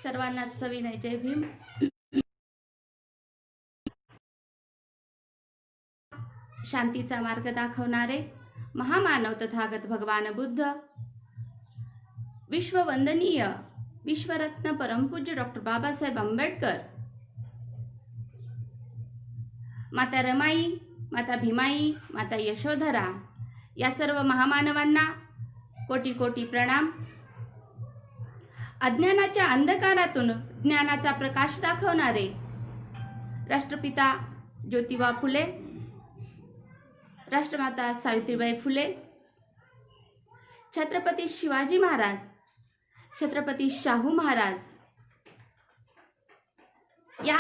सर्वांनाच सविनय जय भीम। शांतीचा मार्ग दाखवणारे महामानव तथागत भगवान बुद्ध, विश्ववंदनीय विश्वरत्न परमपूज्य डॉक्टर बाबासाहेब आंबेडकर, माता रमाई, माता भीमाई, माता यशोधरा या सर्व महामानवांना कोटी कोटी प्रणाम। अज्ञानाच्या अंधकारातून ज्ञानाचा प्रकाश दाखवणारे राष्ट्रपिता ज्योतिबा फुले, राष्ट्रमाता सावित्रीबाई फुले, छत्रपती शिवाजी महाराज, छत्रपती शाहू महाराज या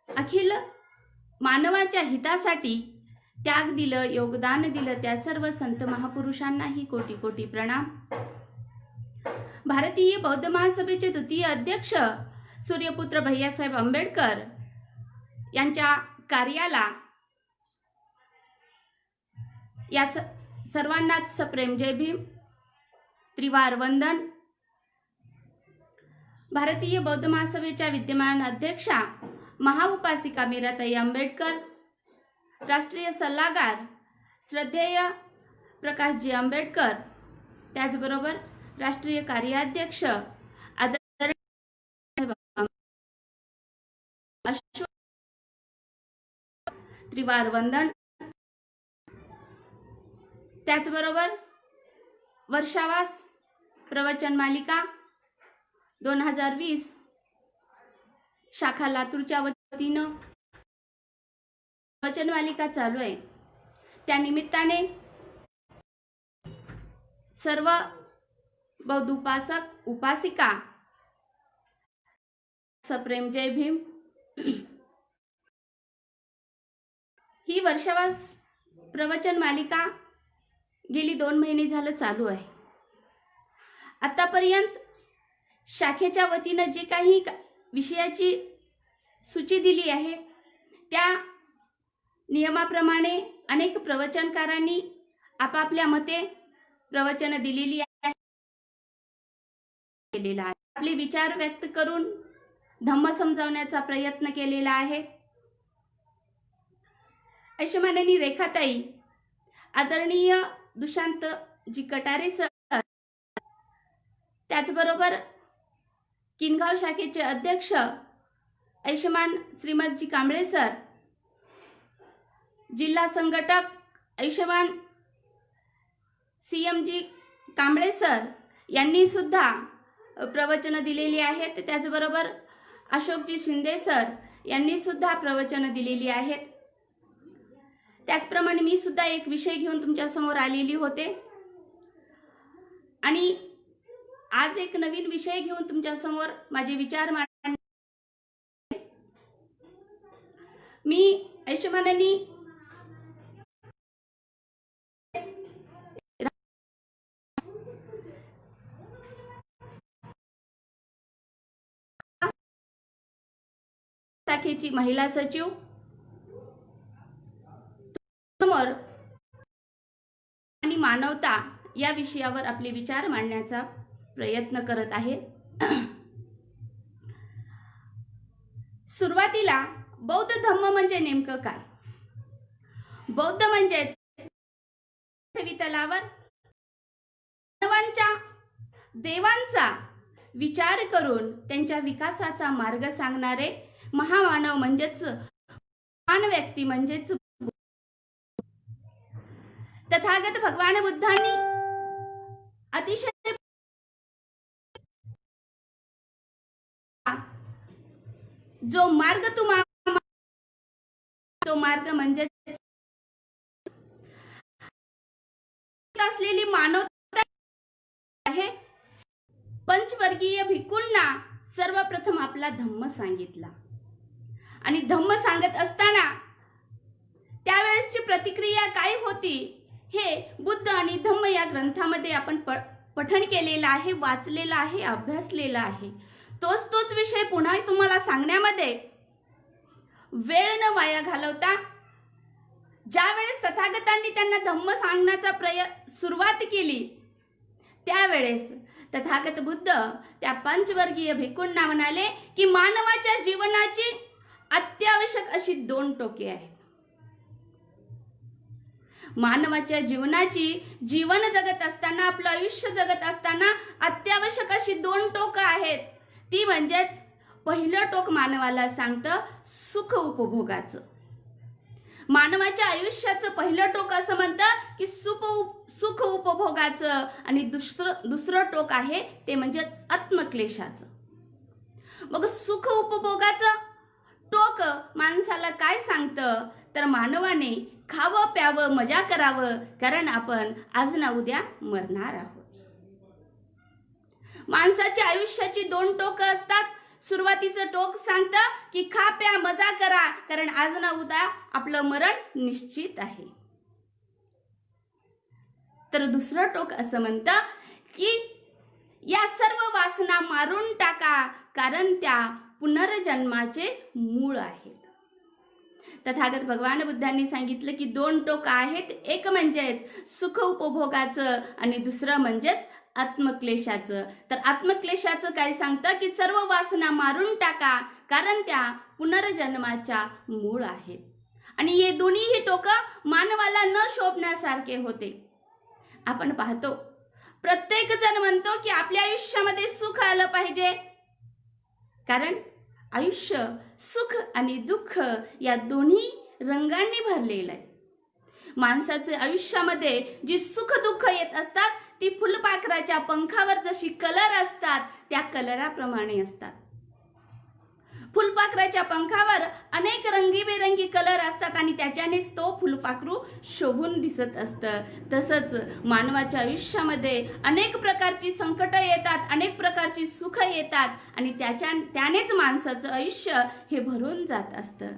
अखिल मानवाच्या हितासाठी त्याग दिलं, योगदान दिलं त्या सर्व संत महापुरुषांनाही कोटी कोटी प्रणाम। भारतीय बौद्ध महासभेचे द्वितीय अध्यक्ष सूर्यपुत्र भैयासाहेब आंबेडकर यांच्या कार्याला या सर्वांनाच सप्रेम जय भीम, त्रिवार वंदन। भारतीय बौद्ध महासभेच्या विद्यमान अध्यक्षा महाउपासिका मीराताई आंबेडकर, राष्ट्रीय सल्लागार श्रद्धेय प्रकाशजी आंबेडकर, त्याचबरोबर राष्ट्रीय कार्याध्यक्ष त्रिवार वंदन। त्याचबरोबर वर्षावास प्रवचन मालिका 2020 शाखा लातूरच्या वतीनं प्रवचन मालिका चालू आहे। त्या निमित्ताने सर्व बौद्ध उपासक उपासिका सप्रेम जय भीम। ही वर्षावास प्रवचन मालिका गेली 2 महिने झालं चालू आहे। आतापर्यंत शाखेच्या वतीनं जे काही विषयाची सूची दिली आहे त्या नियमाप्रमाणे अनेक प्रवचनकारांनी आपापल्या मते प्रवचन दिलेली आहे, आपले विचार व्यक्त करून धम्म समजावण्याचा प्रयत्न केलेला आहे। अशी माननीय रेखाताई, आदरणीय दुशांत जी कटारे सर, त्याचबरोबर किनगाव शाखेचे अध्यक्ष ऐशमान श्रीमदजी कांबळे सर, जिल्हा संघटक ऐशमान सीएमजी कांबळे सर यांनी सुद्धा प्रवचन दिलेली आहेत। त्याचबरोबर अशोकजी शिंदे सर यांनी सुद्धा प्रवचन दिलेली आहेत। त्याचप्रमाणे मी सुद्धा एक विषय घेऊन तुमच्या समोर आलेली होते आणि आज एक नवीन विषय घेऊन तुमच्या समोर माझे विचार मांडणे। मी ऐशमानांनी शाखेची महिला सचिव समोर आणि मानवता या विषयावर आपले विचार मांडण्याचा प्रयत्न करत आहे। सुरुवातीला बौद्ध धम्म म्हणजे नेमकं काय? बौद्ध म्हणजे तलावर मानवांच्या देवांचा विचार करून त्यांच्या विकासाचा मार्ग सांगणारे महामानव म्हणजेच महान व्यक्ती म्हणजेच तथागत भगवान बुद्धांनी अतिशय जो मार्ग तुम्हाला तो मार्ग म्हणजे असलेली मानवता आहे। पंचवर्गीय भिक्खूंना सर्वप्रथम आपला धम्म सांगितला आणि धम्म सांगत असताना त्यावेळेसची प्रतिक्रिया काय होती हे बुद्ध आणि धम्म या ग्रंथामध्ये आपण पठण केलेलं आहे, वाचलेलं आहे, अभ्यासलेलं आहे। तोच विषय पुन्हा तुम्हाला सांगण्यामध्ये वेळ न वाया घालवता ज्यावेळेस तथागतांनी त्यांना धम्म सांगण्याचा सुरुवात केली त्यावेळेस तथागत बुद्ध त्या पंचवर्गीय भिक्खूंना म्हणाले की मानवाच्या जीवनाची अत्यावश्यक अशी 2 टोके आहेत. मानवाच्या जीवनाची जीवन जगत असताना, आपलं आयुष्य जगत असताना अत्यावश्यक अशी 2 टोकं आहेत. ती म्हणजेच पहिलं टोक मानवाला सांगतं सुख उपभोगाचं. मानवाच्या आयुष्याचं पहिलं टोक असं म्हणतं की सुख उपभोगाचं, आणि दुसरं टोक आहे ते म्हणजे आत्मक्लेशाचं. मग सुख उपभोगाचं टोक माणसाला काय सांगतं, तर मानवाने खावं प्यावं मजा करावं, कारण आपण आज ना उद्या मरणार आहोत. माणसाच्या आयुष्याची 2 टोकं असतात. सुरुवातीचं टोक सांगतं की खा प्या मजा करा, कारण आज ना उद्या आपलं मरण निश्चित आहे. तर दुसरं टोक असं म्हणतं की या सर्व वासना मारून टाका, कारण त्या पुनर्जन्माचे मूळ आहेत. तथागत भगवान बुद्धांनी सांगितलं की 2 टोक आहेत. एक म्हणजेच सुख उपभोगाचं आणि दुसरं म्हणजेच आत्मक्लेशाचं. तर आत्मक्लेशाचं काय सांगतं की सर्व वासना मारून टाका, कारण त्या पुनर्जन्माच्या मूळ आहेत. आणि हे दोन्हीही टोकं मानवाला न शोभण्यासारखे होते. आपण पाहतो प्रत्येक जण म्हणतो की आपल्या आयुष्यामध्ये सुख आलं पाहिजे, कारण आयुष्य सुख आणि दुःख या दोन्ही रंगांनी भरलेलं आहे. माणसाच्या आयुष्यामध्ये जी सुख दुःख येत असतात ती फुलपाखराच्या पंखावर जशी कलर असतात त्या कलराप्रमाणे असतात. फुलपाखराच्या पंखावर अनेक रंगीबेरंगी कलर असतात आणि त्याच्यानेच तो फुलपाखरू शोभून दिसत असतं. तसंच मानवाच्या आयुष्यामध्ये अनेक प्रकारची संकट येतात, अनेक प्रकारची सुख येतात आणि त्यानेच माणसाचं आयुष्य हे भरून जात असतं.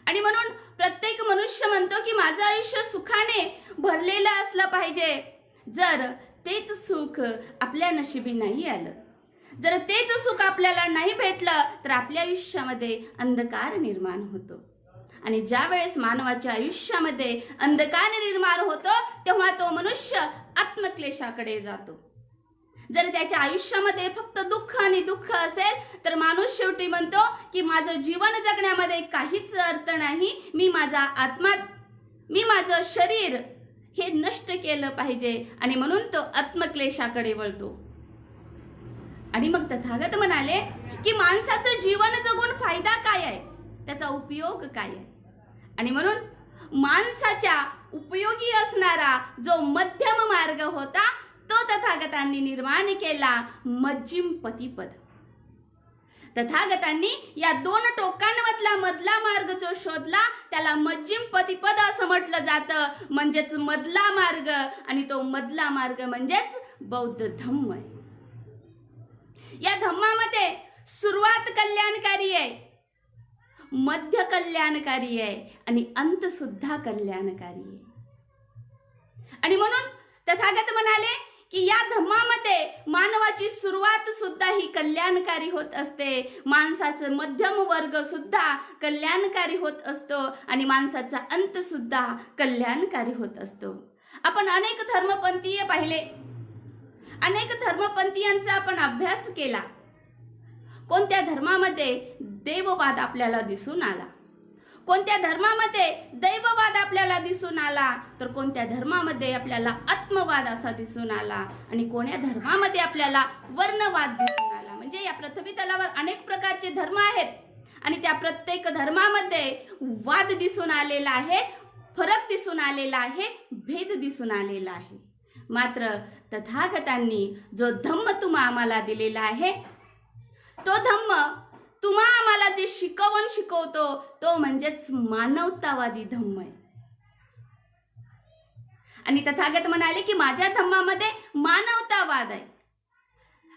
आणि म्हणून प्रत्येक मनुष्य म्हणतो की माझं आयुष्य सुखाने भरलेलं असलं पाहिजे. जर तेच सुख आपल्या नशिबी नाही आलं, जर तेच सुख आपल्याला नाही भेटलं, तर आपल्या आयुष्यामध्ये अंधकार निर्माण होतो. आणि ज्या वेळेस मानवाच्या आयुष्यामध्ये अंधकार निर्माण होतो तेव्हा तो मनुष्य आत्मक्लेशाकडे जातो. जर त्याच्या आयुष्यामध्ये फक्त दुःख आणि दुःख असेल तर माणूस शेवटी म्हणतो की माझं जीवन जगण्यामध्ये काहीच अर्थ नाही, मी माझं शरीर हे नष्ट केलं पाहिजे, आणि म्हणून तो आत्मक्लेशाकडे वळतो. आणि मग तथागत म्हणाले की माणसाचं जीवन जगून फायदा काय आहे, त्याचा उपयोग काय आहे. आणि म्हणून माणसाच्या उपयोगी असणारा जो मध्यम मार्ग होता तो तथागतांनी निर्माण केला, मज्जिम पतिपद. तथागतांनी या 2 टोकांमधला मधला मार्ग जो शोधला त्याला मज्जिम पतिपद असं म्हटलं जातं, म्हणजेच मधला मार्ग. आणि तो मधला मार्ग म्हणजेच बौद्ध धम्म आहे. या धम्मामध्ये सुरुवात कल्याणकारी आहे, मध्य कल्याणकारी आहे आणि अंत सुद्धा कल्याणकारी आहे. आणि म्हणून तथागत म्हणाले की या धम्मामध्ये मानवाची सुरुवात सुद्धा ही कल्याणकारी होत असते, माणसाचं मध्यम वर्ग सुद्धा कल्याणकारी होत असतो आणि माणसाचा अंत सुद्धा कल्याणकारी होत असतो. आपण अनेक धर्मपंथीय पाहिले, अनेक धर्मपंथीयांचा आपण अभ्यास केला. कोणत्या धर्मामध्ये देववाद आपल्याला दिसून आला, कोणत्या धर्मामध्ये दैववाद आपल्याला दिसून आला, तर कोणत्या धर्मामध्ये आपल्याला आत्मवाद असा दिसून आला, आणि कोण्या धर्मामध्ये आपल्याला वर्णवाद दिसून आला. म्हणजे या पृथ्वी तलावर अनेक प्रकारचे धर्म आहेत आणि त्या प्रत्येक धर्मामध्ये वाद दिसून आलेला आहे, फरक दिसून आलेला आहे, भेद दिसून आलेला आहे. मात्र तथागतांनी जो धम्म तुम्हा आम्हाला दिलेला आहे, तो धम्म तुम्हा आम्हाला जे शिकवण शिकवतो तो म्हणजेच मानवतावादी धम्म आहे. आणि तथागत म्हणाले की माझ्या धम्मामध्ये मानवतावाद आहे.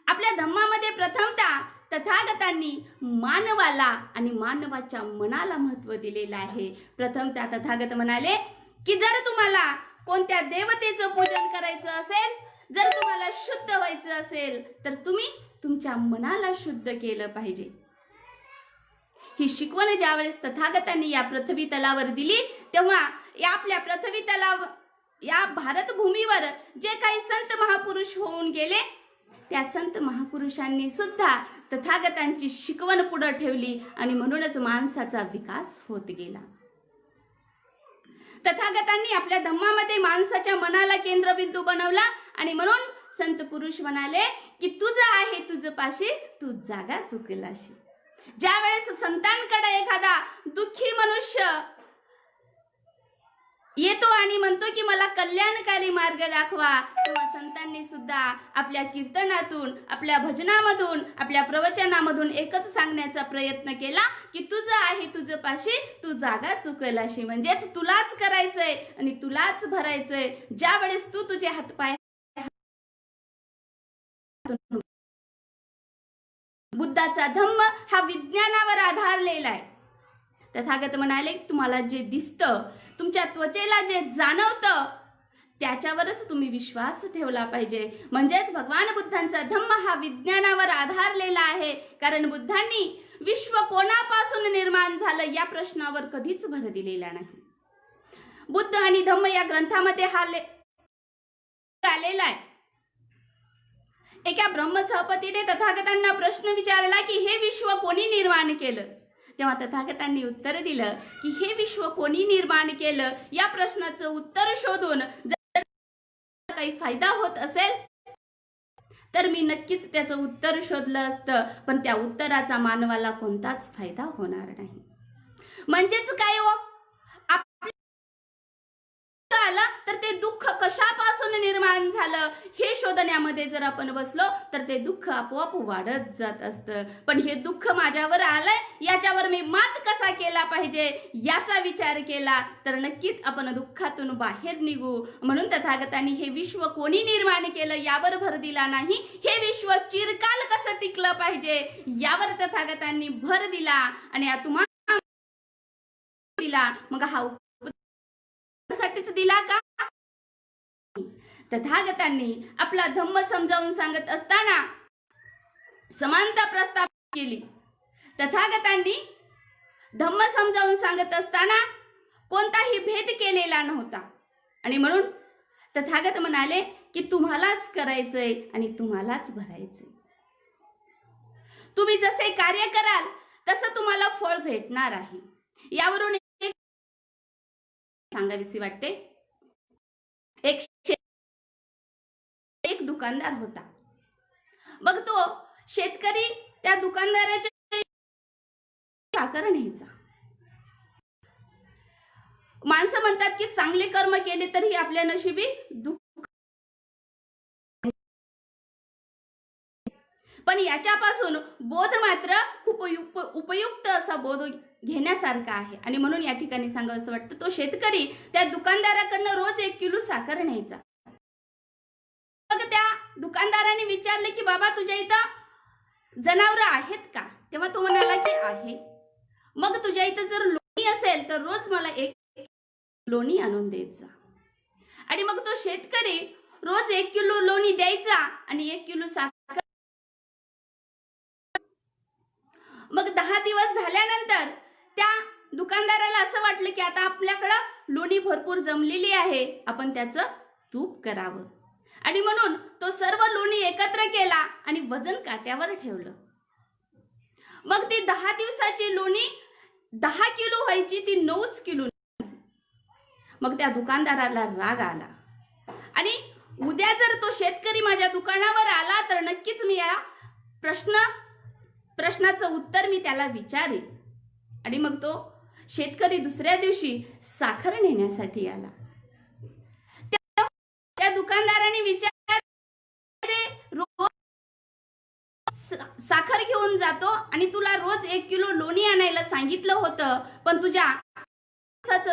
आपल्या धम्मामध्ये प्रथमतः तथागतांनी मानवाला आणि मानवाच्या मनाला महत्त्व दिलेलं आहे. प्रथमतः तथागत म्हणाले की जर तुम्हाला कोणत्या देवतेचं पूजन करायचं असेल, जर तुम्हाला शुद्ध व्हायचं असेल, तर तुम्ही तुमच्या मनाला शुद्ध केलं पाहिजे. ही शिकवण ज्यावेळेस तथागतांनी या पृथ्वी तलावर दिली तेव्हा या आपल्या पृथ्वी तलावर, या भारत भूमीवर जे काही संत महापुरुष होऊन गेले त्या संत महापुरुषांनी सुद्धा तथागतांची शिकवण पुढे ठेवली आणि म्हणूनच माणसाचा विकास होत गेला. तथागतांनी आपल्या धम्मामध्ये माणसाच्या मनाला केंद्रबिंदू बनवला आणि म्हणून संत पुरुष म्हणाले की तुझं आहे तुझं पाशी, तू जागा चुकलाशी. ज्या वेळेस संतांकडे एखादा दुःखी मनुष्य येतो आणि म्हणतो की मला कल्याणकारी मार्ग दाखवा, तेव्हा संतांनी सुद्धा आपल्या कीर्तनातून, आपल्या भजनामधून, आपल्या प्रवचनामधून एकच सांगण्याचा प्रयत्न केला की तुझं आहे तुझं पाशी, तू जागा चुकलाशी. म्हणजेच तुलाच करायचंय आणि तुलाच भरायचंय. ज्या वेळेस तू तुझे हातपाय बुद्धाचा धम्म हा विज्ञानावर आधारलेला आहे. तथागत म्हणाले तुम्हाला जे दिसतं, तुमच्या त्वचेला जे जाणवतं, त्याच्यावरच तुम्ही विश्वास ठेवला पाहिजे. म्हणजेच भगवान बुद्धांचा धम्म हा विज्ञानावर आधारलेला आहे. कारण बुद्धांनी विश्व कोणापासून निर्माण झालं या प्रश्नावर कधीच भर दिलेला नाही. बुद्ध आणि धम्म या ग्रंथामध्ये हा आलेला आहे. एका ब्रह्मसहपतीने तथागतांना प्रश्न विचारला की हे विश्व कोणी निर्माण केलं. तेव्हा तथागतांनी उत्तर दिलं की हे विश्व कोणी निर्माण केलं या प्रश्नाचं उत्तर शोधून जर काही फायदा होत असेल तर मी नक्कीच त्याचं उत्तर शोधलं असतं, पण त्या उत्तराचा मानवाला कोणताच फायदा होणार नाही. म्हणजेच काय हो, आलं तर ते दुःख कशापासून निर्माण झालं हे शोधण्यामध्ये जर आपण बसलो तर ते दुःख आपोआप वाढत जात असतं. पण हे दुःख माझ्यावर आलंय, याच्यावर मी मात कसा केला पाहिजे याचा विचार केला तर नक्कीच आपण दुःखातून बाहेर निघू. म्हणून तथागतांनी हे विश्व कोणी निर्माण केलं यावर भर दिला नाही, हे विश्व चिरकाल कसं टिकलं पाहिजे यावर तथागतांनी भर दिला. आणि तुम्हाला दिला मग हा साठीच दिला का? तथागतांनी आपला धम्म समजावून सांगत असताना समानता प्रस्थापित केली. तथागतांनी धम्म समजावून सांगत असताना कोणताही भेद केलेला नव्हता. आणि म्हणून तथागत म्हणाले की तुम्हालाच करायचंय आणि तुम्हालाच भरायचंय. तुम्ही जसे कार्य कराल तसं तुम्हाला फळ भेटणार आहे. यावरून सांगावीसी वाटते. एक दुकानदार होता. मग तो शेतकरी त्या दुकानदाराच्या साखर न्यायचा. माणसं म्हणतात की चांगले कर्म केले तरी आपल्या नशिबी दुःख, पण याच्यापासून बोध मात्र खूप उपयुक्त असा बोध घेण्यासारखा आहे. आणि म्हणून या ठिकाणी सांगावं असं वाटतं, तो शेतकरी त्या दुकानदाराकडनं रोज 1 किलो साखर न्यायचा. मग त्या दुकानदाराने विचारले की बाबा तुझ्या इथं जनावर आहेत का? तेव्हा तो म्हणाला की आहे. मग तुझ्या इथं जर लोणी असेल तर रोज मला 1 लोणी आणून द्यायचा. आणि मग तो शेतकरी रोज 1 किलो लोणी द्यायचा आणि 1 किलो साखर. मग 10 दिवस झाल्यानंतर त्या दुकानदाराला असं वाटलं की आता आपल्याकडं लोणी भरपूर जमलेली आहे, आपण त्याचं तूप करावं. आणि म्हणून तो सर्व लोणी एकत्र केला आणि वजन काट्यावर ठेवलं. मग ती 10 दिवसाची लोणी 10 किलो व्हायची, ती 9 किलो. मग त्या दुकानदाराला राग आला आणि उद्या जर तो शेतकरी माझ्या दुकानावर आला तर नक्कीच मी या प्रश्नाचं उत्तर मी त्याला विचारेन. आणि मग तो शेतकरी दुसऱ्या दिवशी साखर नेण्यासाठी आला. त्या दुकानदाराने विचारले, रोज साखर घेऊन जातो आणि तुला रोज 1 किलो लोणी आणायला सांगितलं होतं, पण तुझ्या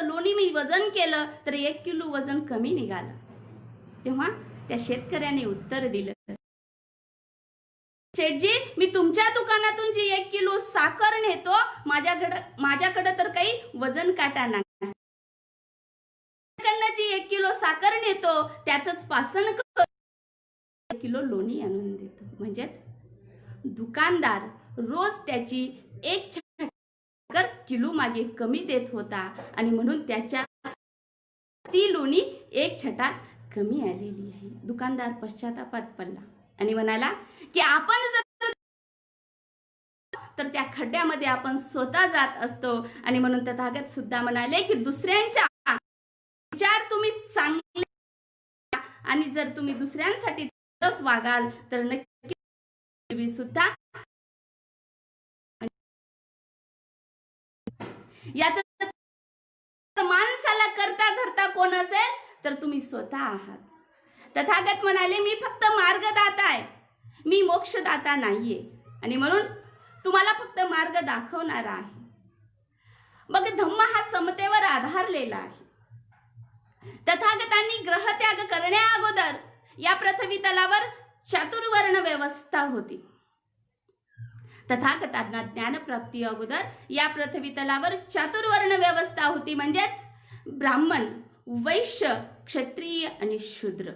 लोणी मी वजन केलं तर 1 किलो वजन कमी निघालं. तेव्हा त्या शेतकऱ्याने उत्तर दिलं, शेठजी मी तुमच्या दुकानातून जी 1 किलो साखर नेतो, माझ्याकडे तर काही वजन काटा नाही. जी 1 किलो साखर नेतो त्याचंच पासन 1 किलो लोणी आणून देतो. म्हणजेच दुकानदार रोज त्याची 1 साखर किलो मागे कमी देत होता आणि म्हणून त्याच्या ती लोणी 1 छटा कमी आलेली आहे. दुकानदार पश्चातापात पडला. आणि म्हणाला की आपण जर तर त्या खड्ड्यामध्ये आपण स्वतः जात असतो. आणि म्हणून तथागत सुद्धा म्हणाले की दुसऱ्यांच्या विचार तुम्ही चांगले आणि जर तुम्ही दुसऱ्यांसाठी वागाल तर नक्की सुद्धा याचा माणसाला करता धरता कोण असेल तर तुम्ही स्वतः आहात. तथागत म्हणाले मी फक्त मार्गदाता आहे, मी मोक्षदाता नाहीये आणि म्हणून तुम्हाला फक्त मार्ग दाखवणारा आहे. मग धम्म हा समतेवर आधारलेला आहे. तथागतांनी ग्रहत्याग करण्या अगोदर या पृथ्वी तलावर चातुर्वर्ण व्यवस्था होती. तथागतांना ज्ञानप्राप्ती अगोदर या पृथ्वी तलावर चातुर्वर्ण व्यवस्था होती, म्हणजेच ब्राह्मण, वैश्य, क्षत्रिय आणि शूद्र.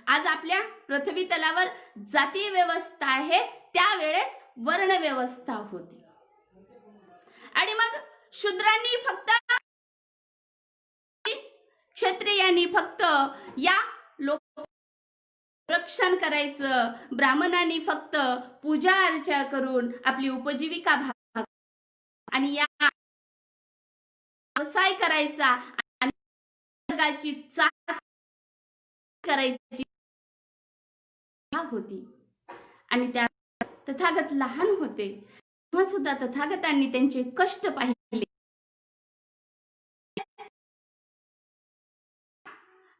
आज आपल्या पृथ्वी तलावर जातीय व्यवस्था आहे, त्यावेळेस वर्ण व्यवस्था होती. आणि मग शूद्रांनी फक्त, क्षत्रियांनी फक्त या लोक रक्षण करायचं, ब्राह्मणांनी फक्त पूजा अर्चा करून आपली उपजीविका आणि या व्यवसाय करायचा आणि वर्गाची चाक करायची होती. आणि त्या तथागत लहान होते तेव्हा सुद्धा तथागतांनी त्यांचे कष्ट पाहिले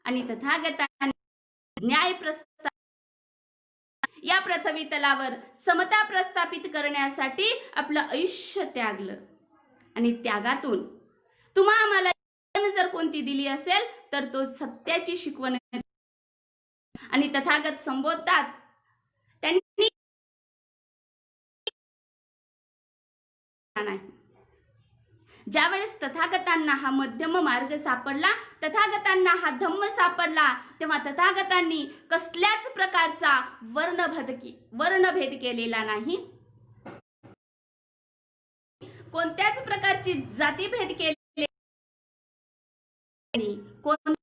आणि तथागतांनी न्याय प्रस्थापित या पृथ्वी तलावर समता प्रस्थापित करण्यासाठी आपलं आयुष्य त्यागलं. आणि त्यागातून तुम्हा आम्हाला जर कोणती दिली असेल तर तो सत्याची शिकवण. आणि तथागत संबोधतात त्यांनी नाही. ज्यावेळेस तथागतांना हा मध्यम मार्ग सापडला, तथागतांना हा धम्म सापडला, तेव्हा तथागतांनी कसल्याच प्रकारचा वर्णभेद केलेला नाही, कोणत्याच प्रकारची जातीभेद केले नाही, कोण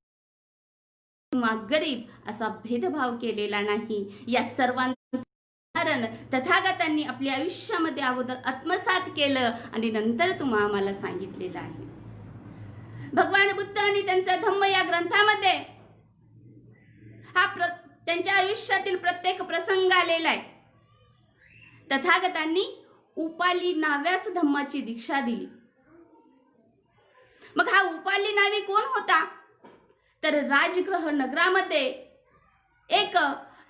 गरीब असा भेदभाव केलेला नाही. या सर्वांचं कारण तथागतांनी आपल्या आयुष्यामध्ये अगोदर आत्मसात केलं आणि नंतर तुम्हाला आम्हाला सांगितलेलं आहे. भगवान बुद्ध आणि त्यांचा धम्म या ग्रंथामध्ये हा त्यांच्या आयुष्यातील प्रत्येक प्रसंग आलेला आहे. तथागतांनी उपाली नाव्याच धम्माची दीक्षा दिली. मग हा उपाली नावी कोण होता तर राजगृह नगरामध्ये एक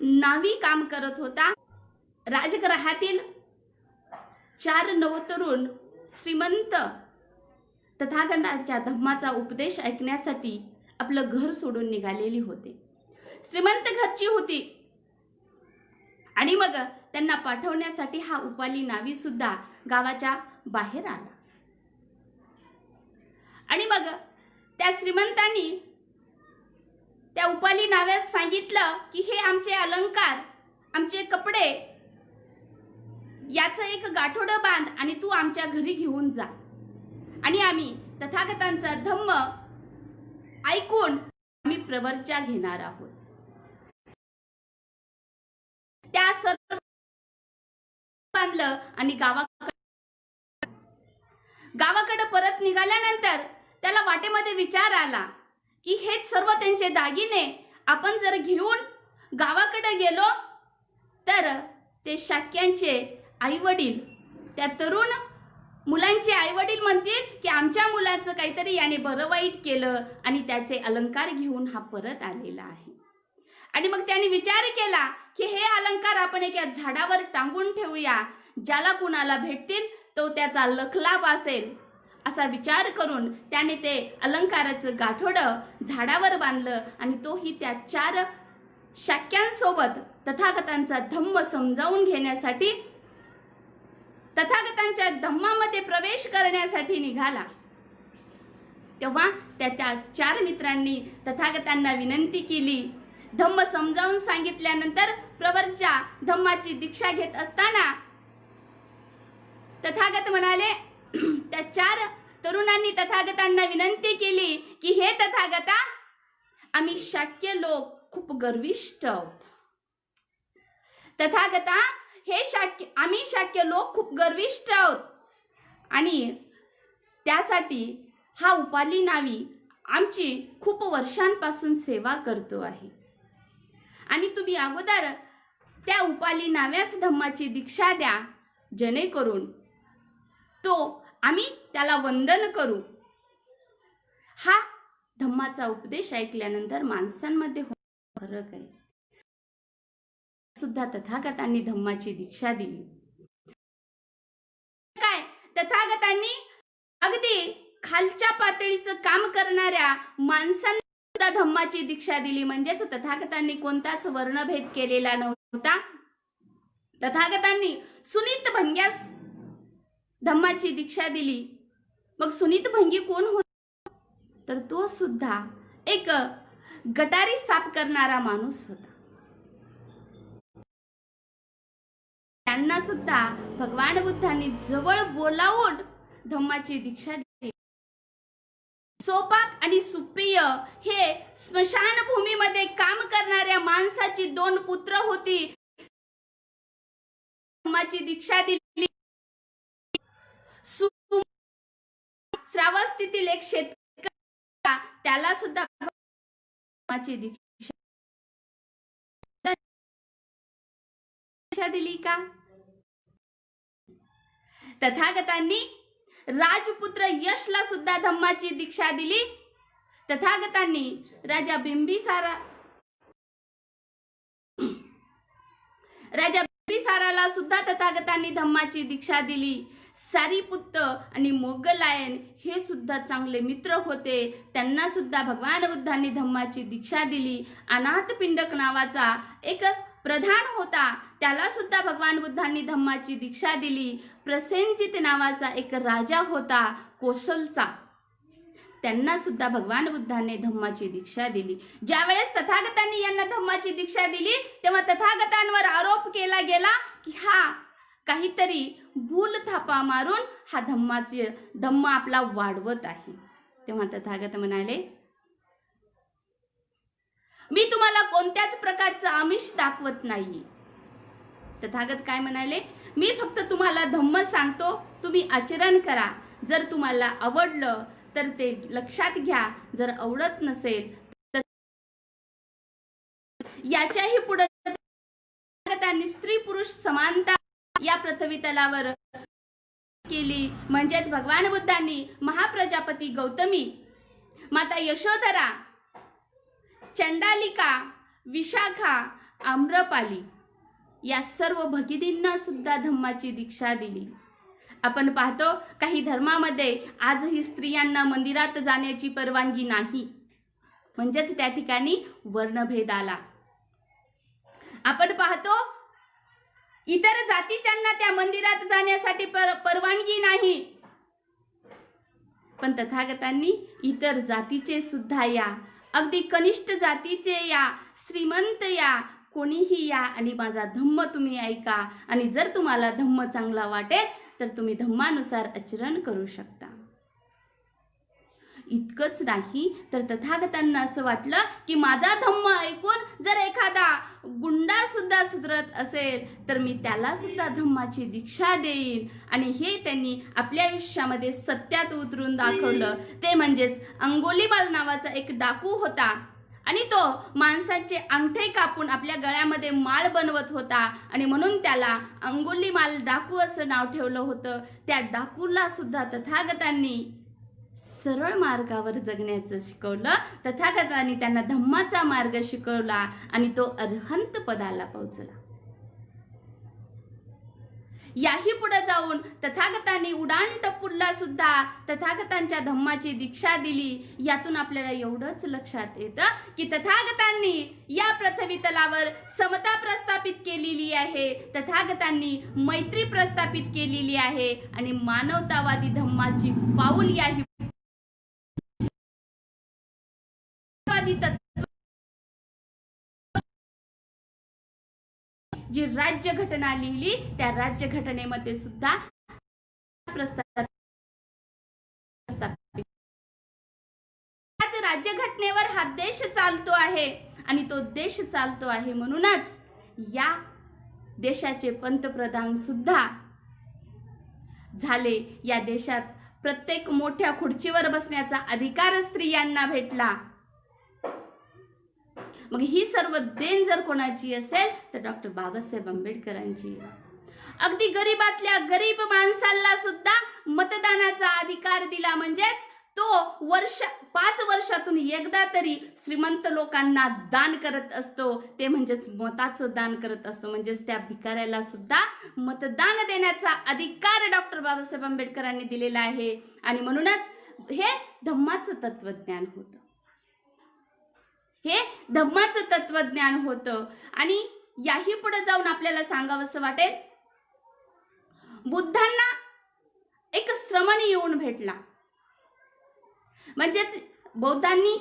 नावी काम करत होता. राजगृहातील 4 नवतरुण श्रीमंत तथागतांच्या धम्माचा उपदेश ऐकण्यासाठी आपलं घर सोडून निघालेली होते. श्रीमंत घरची होती आणि मग त्यांना पाठवण्यासाठी हा उपाली नावी सुद्धा गावाच्या बाहेर आला. आणि मग त्या श्रीमंतांनी त्या उपाली नाव्यास सांगितलं की हे आमचे अलंकार, आमचे कपडे याचं एक गाठोडं बांध आणि तू आमच्या घरी घेऊन जा आणि आम्ही तथागतांचा धम्म ऐकून आम्ही प्रवृत्त्या घेणार आहोत. त्या सर्व बांधलं आणि गावाकडे परत निघाल्यानंतर त्याला वाटेमध्ये विचार आला की हे सर्व त्यांचे दागिने आपण जर घेऊन गावाकडे गेलो तर ते शाक्यांचे आई वडील, त्या तरुण मुलांचे आई वडील म्हणतील की आमच्या मुलाचं काहीतरी याने बरं वाईट केलं आणि त्याचे अलंकार घेऊन हा परत आलेला आहे. आणि मग त्यांनी विचार केला की हे अलंकार आपण एका झाडावर टांगून ठेवूया, ज्याला कुणाला भेटतील तो त्याचा लखलाभ असेल. असा विचार करून त्याने ते अलंकाराचं गाठोडं झाडावर बांधलं आणि तोही त्या 4 शाक्यांसोबत तथागतांचा धम्म समजावून घेण्यासाठी, तथागतांच्या धम्मामध्ये प्रवेश करण्यासाठी निघाला. तेव्हा त्याच्या 4 मित्रांनी तथागतांना विनंती केली. धम्म समजावून सांगितल्यानंतर प्रवरच्या धम्माची दीक्षा घेत असताना तथागत म्हणाले, त्या 4 तरुणांनी तथागतांना विनंती केली की हे तथागता, आम्ही शाक्य लोक खूप गर्विष्ठ आहोत. तथागता, आम्ही शाक्य लोक खूप गर्विष्ठ आहोत आणि त्यासाठी हा उपाली नावी आमची खूप वर्षांपासून सेवा करतो आहे आणि तुम्ही अगोदर त्या उपाली नाव्यास धम्माची दीक्षा द्या, जेणेकरून तो आम्ही त्याला वंदन करू. हा धम्माचा उपदेश ऐकल्यानंतर माणसांमध्ये फरक आहे. सुद्धा तथागतांनी धम्माची दीक्षा दिली. काय तथागतांनी अगदी खालच्या पातळीचं काम करणाऱ्या माणसांना सुद्धा धम्माची दीक्षा दिली. म्हणजेच तथागतांनी कोणताच वर्णभेद केलेला नव्हता. तथागतांनी सुनीत भंग्यास धम्माची दीक्षा दिली. मग सुनीत भंगी कोण होता? तर तो सुद्धा एक गटारी साफ करणारा माणूस होता. त्यांना सुद्धा भगवान बुद्धांनी जवळ बोलावून धम्माची दीक्षा दिली. सोपाक आणि सुप्रिय हे स्मशानभूमीमध्ये काम करणाऱ्या माणसाची 2 पुत्र होती. धम्माची दीक्षा दिली. श्रावस्तीतील एक शेतकरी, त्याला सुद्धा धम्माची दीक्षा दिली का? तथागतांनी राजपुत्र यशला सुद्धा धम्माची दीक्षा दिली. तथागतांनी राजा बिंबिसाराला सुद्धा तथागतांनी धम्माची दीक्षा दिली. सारीपुत्त आणि मोगलायन हे सुद्धा चांगले मित्र होते. त्यांना सुद्धा भगवान बुद्धांनी धम्माची दीक्षा दिली. अनाथपिंडक नावाचा एक प्रधान होता, त्याला सुद्धा भगवान बुद्धांनी धम्माची दीक्षा दिली. प्रसेनजित नावाचा एक राजा होता कोसलचा, त्यांना सुद्धा भगवान बुद्धांनी धम्माची दीक्षा दिली. ज्यावेळेस तथागतांनी यांना धम्माची दीक्षा दिली तेव्हा तथागतांवर आरोप केला गेला की हा काहीतरी भूल थापा मारून हा धम्म आपला वाढवत आहे. तेव्हा तथागत म्हणाले, मी तुम्हाला कोणत्याच प्रकारचं आमिष दाखवत नाही. तथागत काय म्हणाले, मी फक्त तुम्हाला धम्म सांगतो, तुम्ही आचरण करा. जर तुम्हाला आवडलं तर ते लक्षात घ्या, जर आवडत नसेल तर याच्याही पुढे तथागतांनी स्त्री पुरुष समानता या पृथ्वी तलावर केली. म्हणजेच भगवान बुद्धांनी महाप्रजापती गौतमी, माता यशोधरा, चंडालिका, विशाखा, आम्रपाली या सर्व भगिनींना सुद्धा धम्माची दीक्षा दिली. आपण पाहतो काही धर्मामध्ये आजही स्त्रियांना मंदिरात जाण्याची परवानगी नाही, म्हणजेच त्या ठिकाणी वर्णभेद आला. आपण पाहतो इतर जातीच्यांना त्या मंदिरात जाण्यासाठी परवानगी नाही, पण तथागतांनी इतर जातीचे सुद्धा या, अगदी कनिष्ठ जातीचे या, श्रीमंत या, कोणीही या आणि माझा धम्म तुम्ही ऐका. आणि जर तुम्हाला धम्म चांगला वाटेल तर तुम्ही धम्मानुसार आचरण करू शकता. इतकंच नाही तर तथागतांना असं वाटलं की माझा धम्म ऐकून जर एखादा गुंडा सुद्धा सुधरत असेल तर मी त्याला सुद्धा धम्माची दीक्षा देईन. आणि हे त्यांनी आपल्या आयुष्यामध्ये सत्यात उतरून दाखवलं. ते म्हणजेच अंगोलीबाल नावाचा एक डाकू होता आणि तो माणसाचे अंगठे कापून आपल्या गळ्यामध्ये माळ बनवत होता आणि म्हणून त्याला अंगुलीमाल डाकू असं नाव ठेवलं होतं. त्या डाकूला सुद्धा तथागतांनी सरळ मार्गावर जगण्याचं शिकवलं. तथागतांनी त्यांना धम्माचा मार्ग शिकवला आणि तो अरहंत पदाला पोहोचला. याही पुढे जाऊन तथागतांनी उडान टप्पूला सुद्धा तथागतांच्या धम्माची दीक्षा दिली. यातून आपल्याला एवढंच लक्षात येतं की तथागतांनी या पृथ्वी तलावर समता प्रस्थापित केलेली आहे, तथागतांनी मैत्री प्रस्थापित केलेली आहे आणि मानवतावादी धम्माची पाऊल याही जी राज्य घटना लिहिली त्या राज्य घटनेमध्ये सुद्धा राज्य घटनेवर हा देश चालतो आहे आणि तो देश चालतो आहे. म्हणूनच या देशाचे पंतप्रधान सुद्धा झाले. या देशात प्रत्येक मोठ्या खुर्चीवर बसण्याचा अधिकार स्त्रियांना भेटला. मग ही सर्व देण जर कोणाची असेल तर डॉक्टर बाबासाहेब आंबेडकरांची. अगदी गरीबातल्या गरीब माणसाला सुद्धा मतदानाचा अधिकार दिला. म्हणजेच तो 5 वर्षातून एकदा तरी श्रीमंत लोकांना दान करत असतो. ते म्हणजेच मताचं दान करत असतो. म्हणजेच त्या भिकाऱ्याला सुद्धा मतदान देण्याचा अधिकार डॉक्टर बाबासाहेब आंबेडकरांनी दिलेला आहे. आणि म्हणूनच हे धम्माचं तत्वज्ञान होतं. हे धम्माचं तत्वज्ञान होतं. आणि याही पुढे जाऊन आपल्याला सांगावंसं वाटेल, बुद्धांना एक श्रमण येऊन भेटला. म्हणजेच बौद्धांनी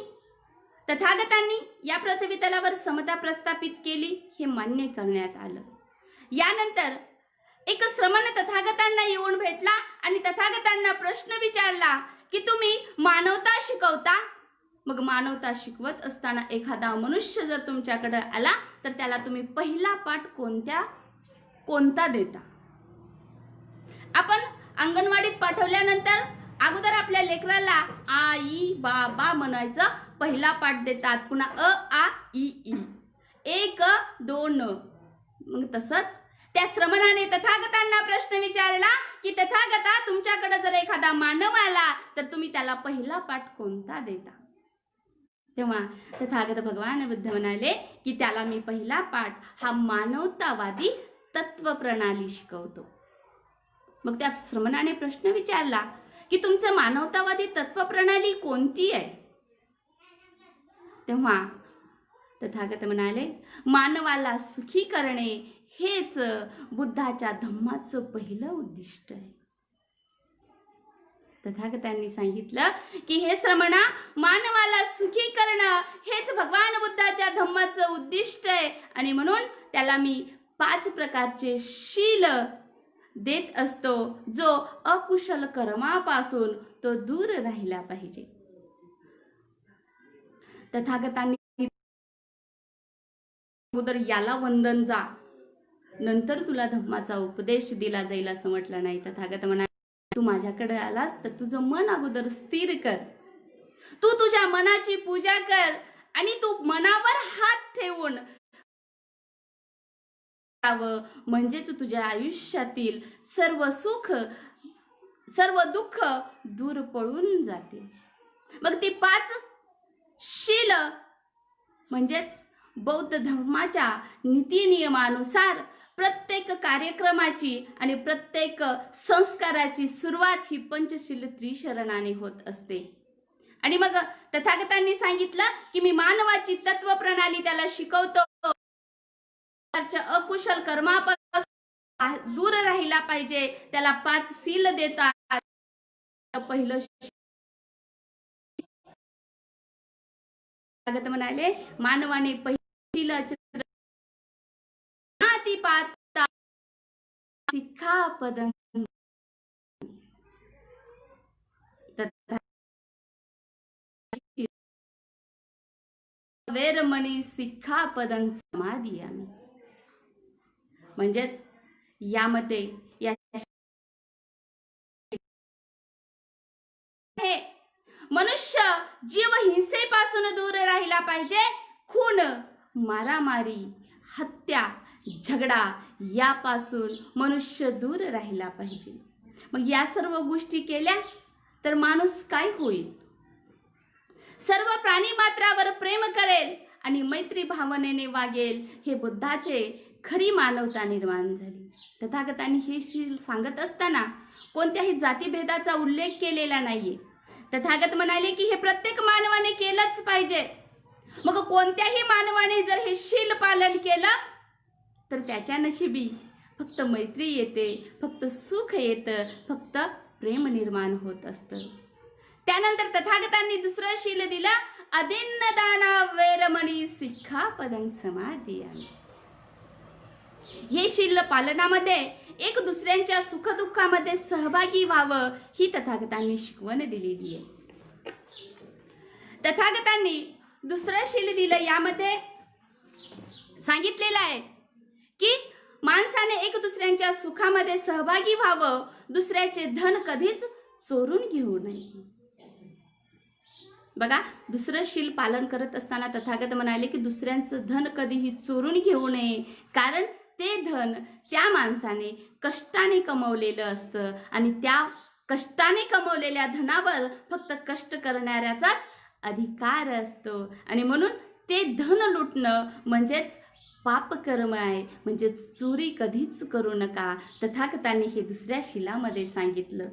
तथागतांनी या पृथ्वी तलावर समता प्रस्थापित केली हे मान्य करण्यात आलं. यानंतर एक श्रमण तथागतांना येऊन भेटला आणि तथागतांना प्रश्न विचारला की तुम्ही मानवता शिकवता. मग मानवता शिकवत असताना एखादा मनुष्य जर तुमच्याकडे आला तर त्याला तुम्ही पहिला पाठ कोणता देता? आपण अंगणवाडीत पाठवल्यानंतर अगोदर आपल्या लेकराला आई बाबा म्हणायचं पहिला पाठ देतात. पुन्हा अ आ इ ई 1 2. मग तसंच त्या श्रमणाने तथागतांना प्रश्न विचारला की तथागता तुमच्याकडे जर एखादा मानव आला तर तुम्ही त्याला पहिला पाठ कोणता देता? तेव्हा तथागत भगवान बुद्ध म्हणाले की त्याला मी पहिला पाठ हा मानवतावादी तत्व प्रणाली शिकवतो. मग त्या श्रमणाने प्रश्न विचारला की तुमचं मानवतावादी तत्व प्रणाली कोणती आहे? तेव्हा तथागत म्हणाले मानवाला सुखी करणे हेच बुद्धाच्या धम्माचं पहिलं उद्दिष्ट आहे. तथागतांनी सांगितलं की हे श्रमणा, मानवाला सुखी करणं हेच भगवान बुद्धाच्या धम्माचं उद्दिष्ट आहे. आणि म्हणून त्याला मी 5 प्रकारचे शील देत असतो जो अकुशल कर्मापासून तो दूर राहिला पाहिजे. तथागतांनी अगोदर याला वंदन जा, नंतर तुला धम्माचा उपदेश दिला जाईल असं म्हटलं नाही. तथागत म्हणाले तू माझ्याकडे आलास तर तुझं मन अगोदर स्थिर कर. तू तुझ्या मनाची पूजा कर आणि तू मनावर हात ठेवून म्हणजेच तुझ्या आयुष्यातील सर्व सुख सर्व दुःख दूर पळून जाते. मग ती 5 शील म्हणजेच बौद्ध धर्माच्या नीती नियमानुसार प्रत्येक कार्यक्रमाची आणि प्रत्येक संस्काराची सुरुवात ही पंचशील त्रिशरणाने होत असते. आणि मग तथागतांनी सांगितलं की मी मानवाची तत्व प्रणाली त्याला शिकवतो. अकुशल कर्मापासून दूर राहिला पाहिजे. त्याला 5 शील देतात. पहिलं तथागत म्हणाले मानवाने पहिलं सिक्खापदं वेरमणी सिक्खापदं समादियामि. म्हणजेच यामध्ये मनुष्य जीव हिंसेपासून दूर राहिला पाहिजे. खून, मारामारी, हत्या, झगडा यापासून मनुष्य दूर राहिला पाहिजे. मग या सर्व गोष्टी केल्या तर माणूस काय होईल? सर्व प्राणी मात्रावर प्रेम करेल आणि मैत्री भावनेने वागेल. हे बुद्धाचे खरी मानवता निर्माण झाली. तथागतांनी हे शील सांगत असताना कोणत्याही जातीभेदाचा उल्लेख केलेला नाहीये. तथागत म्हणाले की हे प्रत्येक मानवाने केलंच पाहिजे. मग कोणत्याही मानवाने जर हे शील पालन केलं तर त्याच्या नशिबी फक्त मैत्री येते, फक्त सुख येतं, फक्त प्रेम निर्माण होत असतं. त्यानंतर तथागतांनी दुसरं शील दिलं, अदिन्न दाना वेरमणी सिक्खापदं समादियामि. हे शील पालनामध्ये एक दुसऱ्यांच्या सुखदुःखामध्ये सहभागी व्हावं ही तथागतांनी शिकवण दिलेली आहे. तथागतांनी दुसरं शील दिलं, यामध्ये सांगितलेलं आहे की माणसाने एक दुसऱ्यांच्या सुखामध्ये सहभागी व्हावं, दुसऱ्याचे धन कधीच चोरून घेऊ नये. बघा, दुसरं शील पालन करत असताना तथागत म्हणाले की दुसऱ्यांचं धन कधीही चोरून घेऊ नये, कारण ते धन त्या माणसाने कष्टाने कमवलेलं असतं आणि त्या कष्टाने कमवलेल्या धनावर फक्त कष्ट करणाऱ्याचाच अधिकार असतो. आणि म्हणून ते धन लुटणं म्हणजेच पाप कर्म आहे, म्हणजेच चोरी कधीच करू नका. तथागतांनी हे दुसऱ्या शीलामध्ये सांगितलं.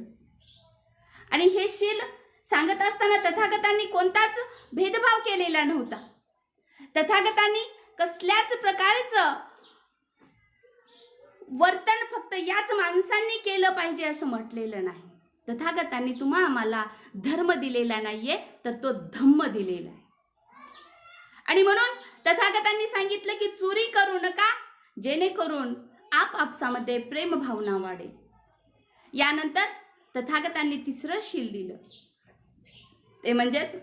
आणि हे शील सांगत असताना तथागतांनी कोणताच भेदभाव केलेला नव्हता. तथागतांनी कसल्याच प्रकारचं वर्तन फक्त याच माणसांनी केलं पाहिजे असं म्हटलेलं नाही. तथागतांनी तुम्हा आम्हाला धर्म दिलेला नाहीये, तर तो धम्म दिलेला आहे. आणि म्हणून तथागतांनी सांगितलं की चोरी करू नका, जेणेकरून आपापसामध्ये प्रेम भावना वाढेल. यानंतर तथागतांनी तिसरं शील दिलं, ते म्हणजेच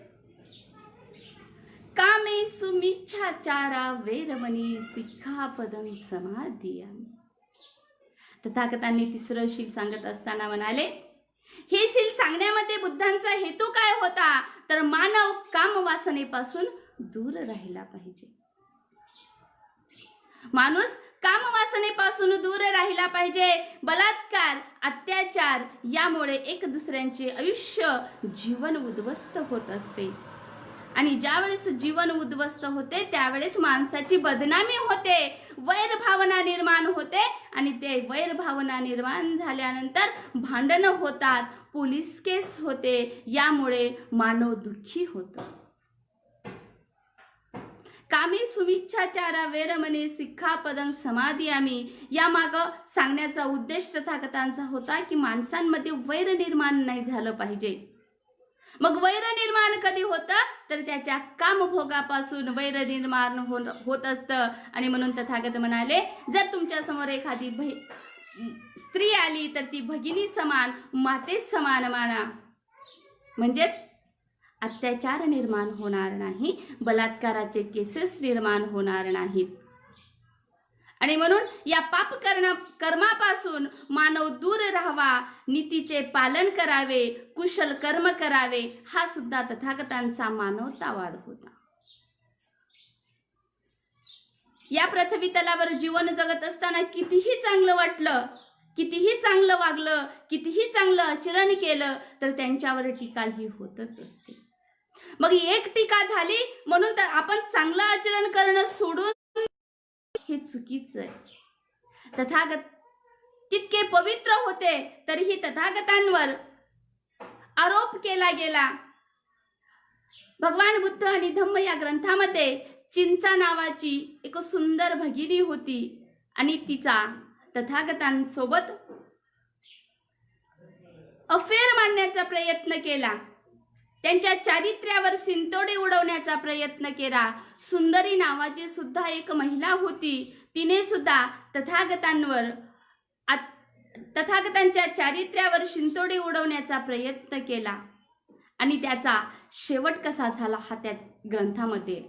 कामे सुमिच्छाचारा वेरमणी सिक्खापदं समादियामि. तथागतांनी तिसरं शील सांगत असताना म्हणाले, हे शील सांगण्यामध्ये बुद्धांचा हेतू काय होता, तर मानव कामवासनेपासून दूर राहिला पाहिजे. माणूस कामवासनेपासून दूर राहिला पाहिजे. बलात्कार, अत्याचार यामुळे एक दुसऱ्यांचे आयुष्य, जीवन उद्ध्वस्त होत असते. आणि ज्यावेळेस जीवन उद्ध्वस्त होते त्यावेळेस माणसाची बदनामी होते, वैर भावना निर्माण होते. आणि ते वैर भावना निर्माण झाल्यानंतर भांडणं होतात, पोलीस केस होते. यामुळे मानव दुःखी होतो. कामी सुमिच्छाचारा वेरमणे सिक्खापदं समादियामि या माग सांगण्याचा उद्देश तथागतांचा होता की माणसांमध्ये वैर निर्माण नाही झालं पाहिजे. मग वैर निर्माण कधी होतं, तर त्याच्या कामभोगापासून वैर निर्माण होत असतं. आणि म्हणून तथागत म्हणाले, जर तुमच्या समोर एखादी स्त्री आली तर ती भगिनी समान, मातेस समान माना. म्हणजेच अत्याचार निर्माण होणार नाही, बलात्काराचे केसेस निर्माण होणार नाहीत. आणि म्हणून या पाप कर्मापासून मानव दूर राहावा, नीतीचे पालन करावे, कुशल कर्म करावे, हा सुद्धा तथागतांचा मानवतावाद होता. या पृथ्वी तलावर जीवन जगत असताना कितीही चांगलं वाटलं, कितीही चांगलं वागलं, कितीही चांगलं आचरण केलं, तर त्यांच्यावर टीका ही होतच असते. मग एक टीका झाली म्हणून तर आपण चांगलं आचरण करणं सोडून हे चुकीचं आहे. तथागत तितके पवित्र होते तरीही तथागतांवर आरोप केला गेला. भगवान बुद्ध आणि धम्म या ग्रंथामध्ये चिंचा नावाची एक सुंदर भगिनी होती आणि तिचा तथागतांसोबत अफेअर मांडण्याचा प्रयत्न केला. त्यांच्या चारित्र्यावर सिंतोडे उडवण्याचा प्रयत्न केला. सुंदरी नावाची सुद्धा एक महिला होती, तिने सुद्धा तथागतांच्या चारित्र्यावर शिंतोडे उडवण्याचा प्रयत्न केला. आणि त्याचा शेवट कसा झाला हा त्या ग्रंथामध्ये.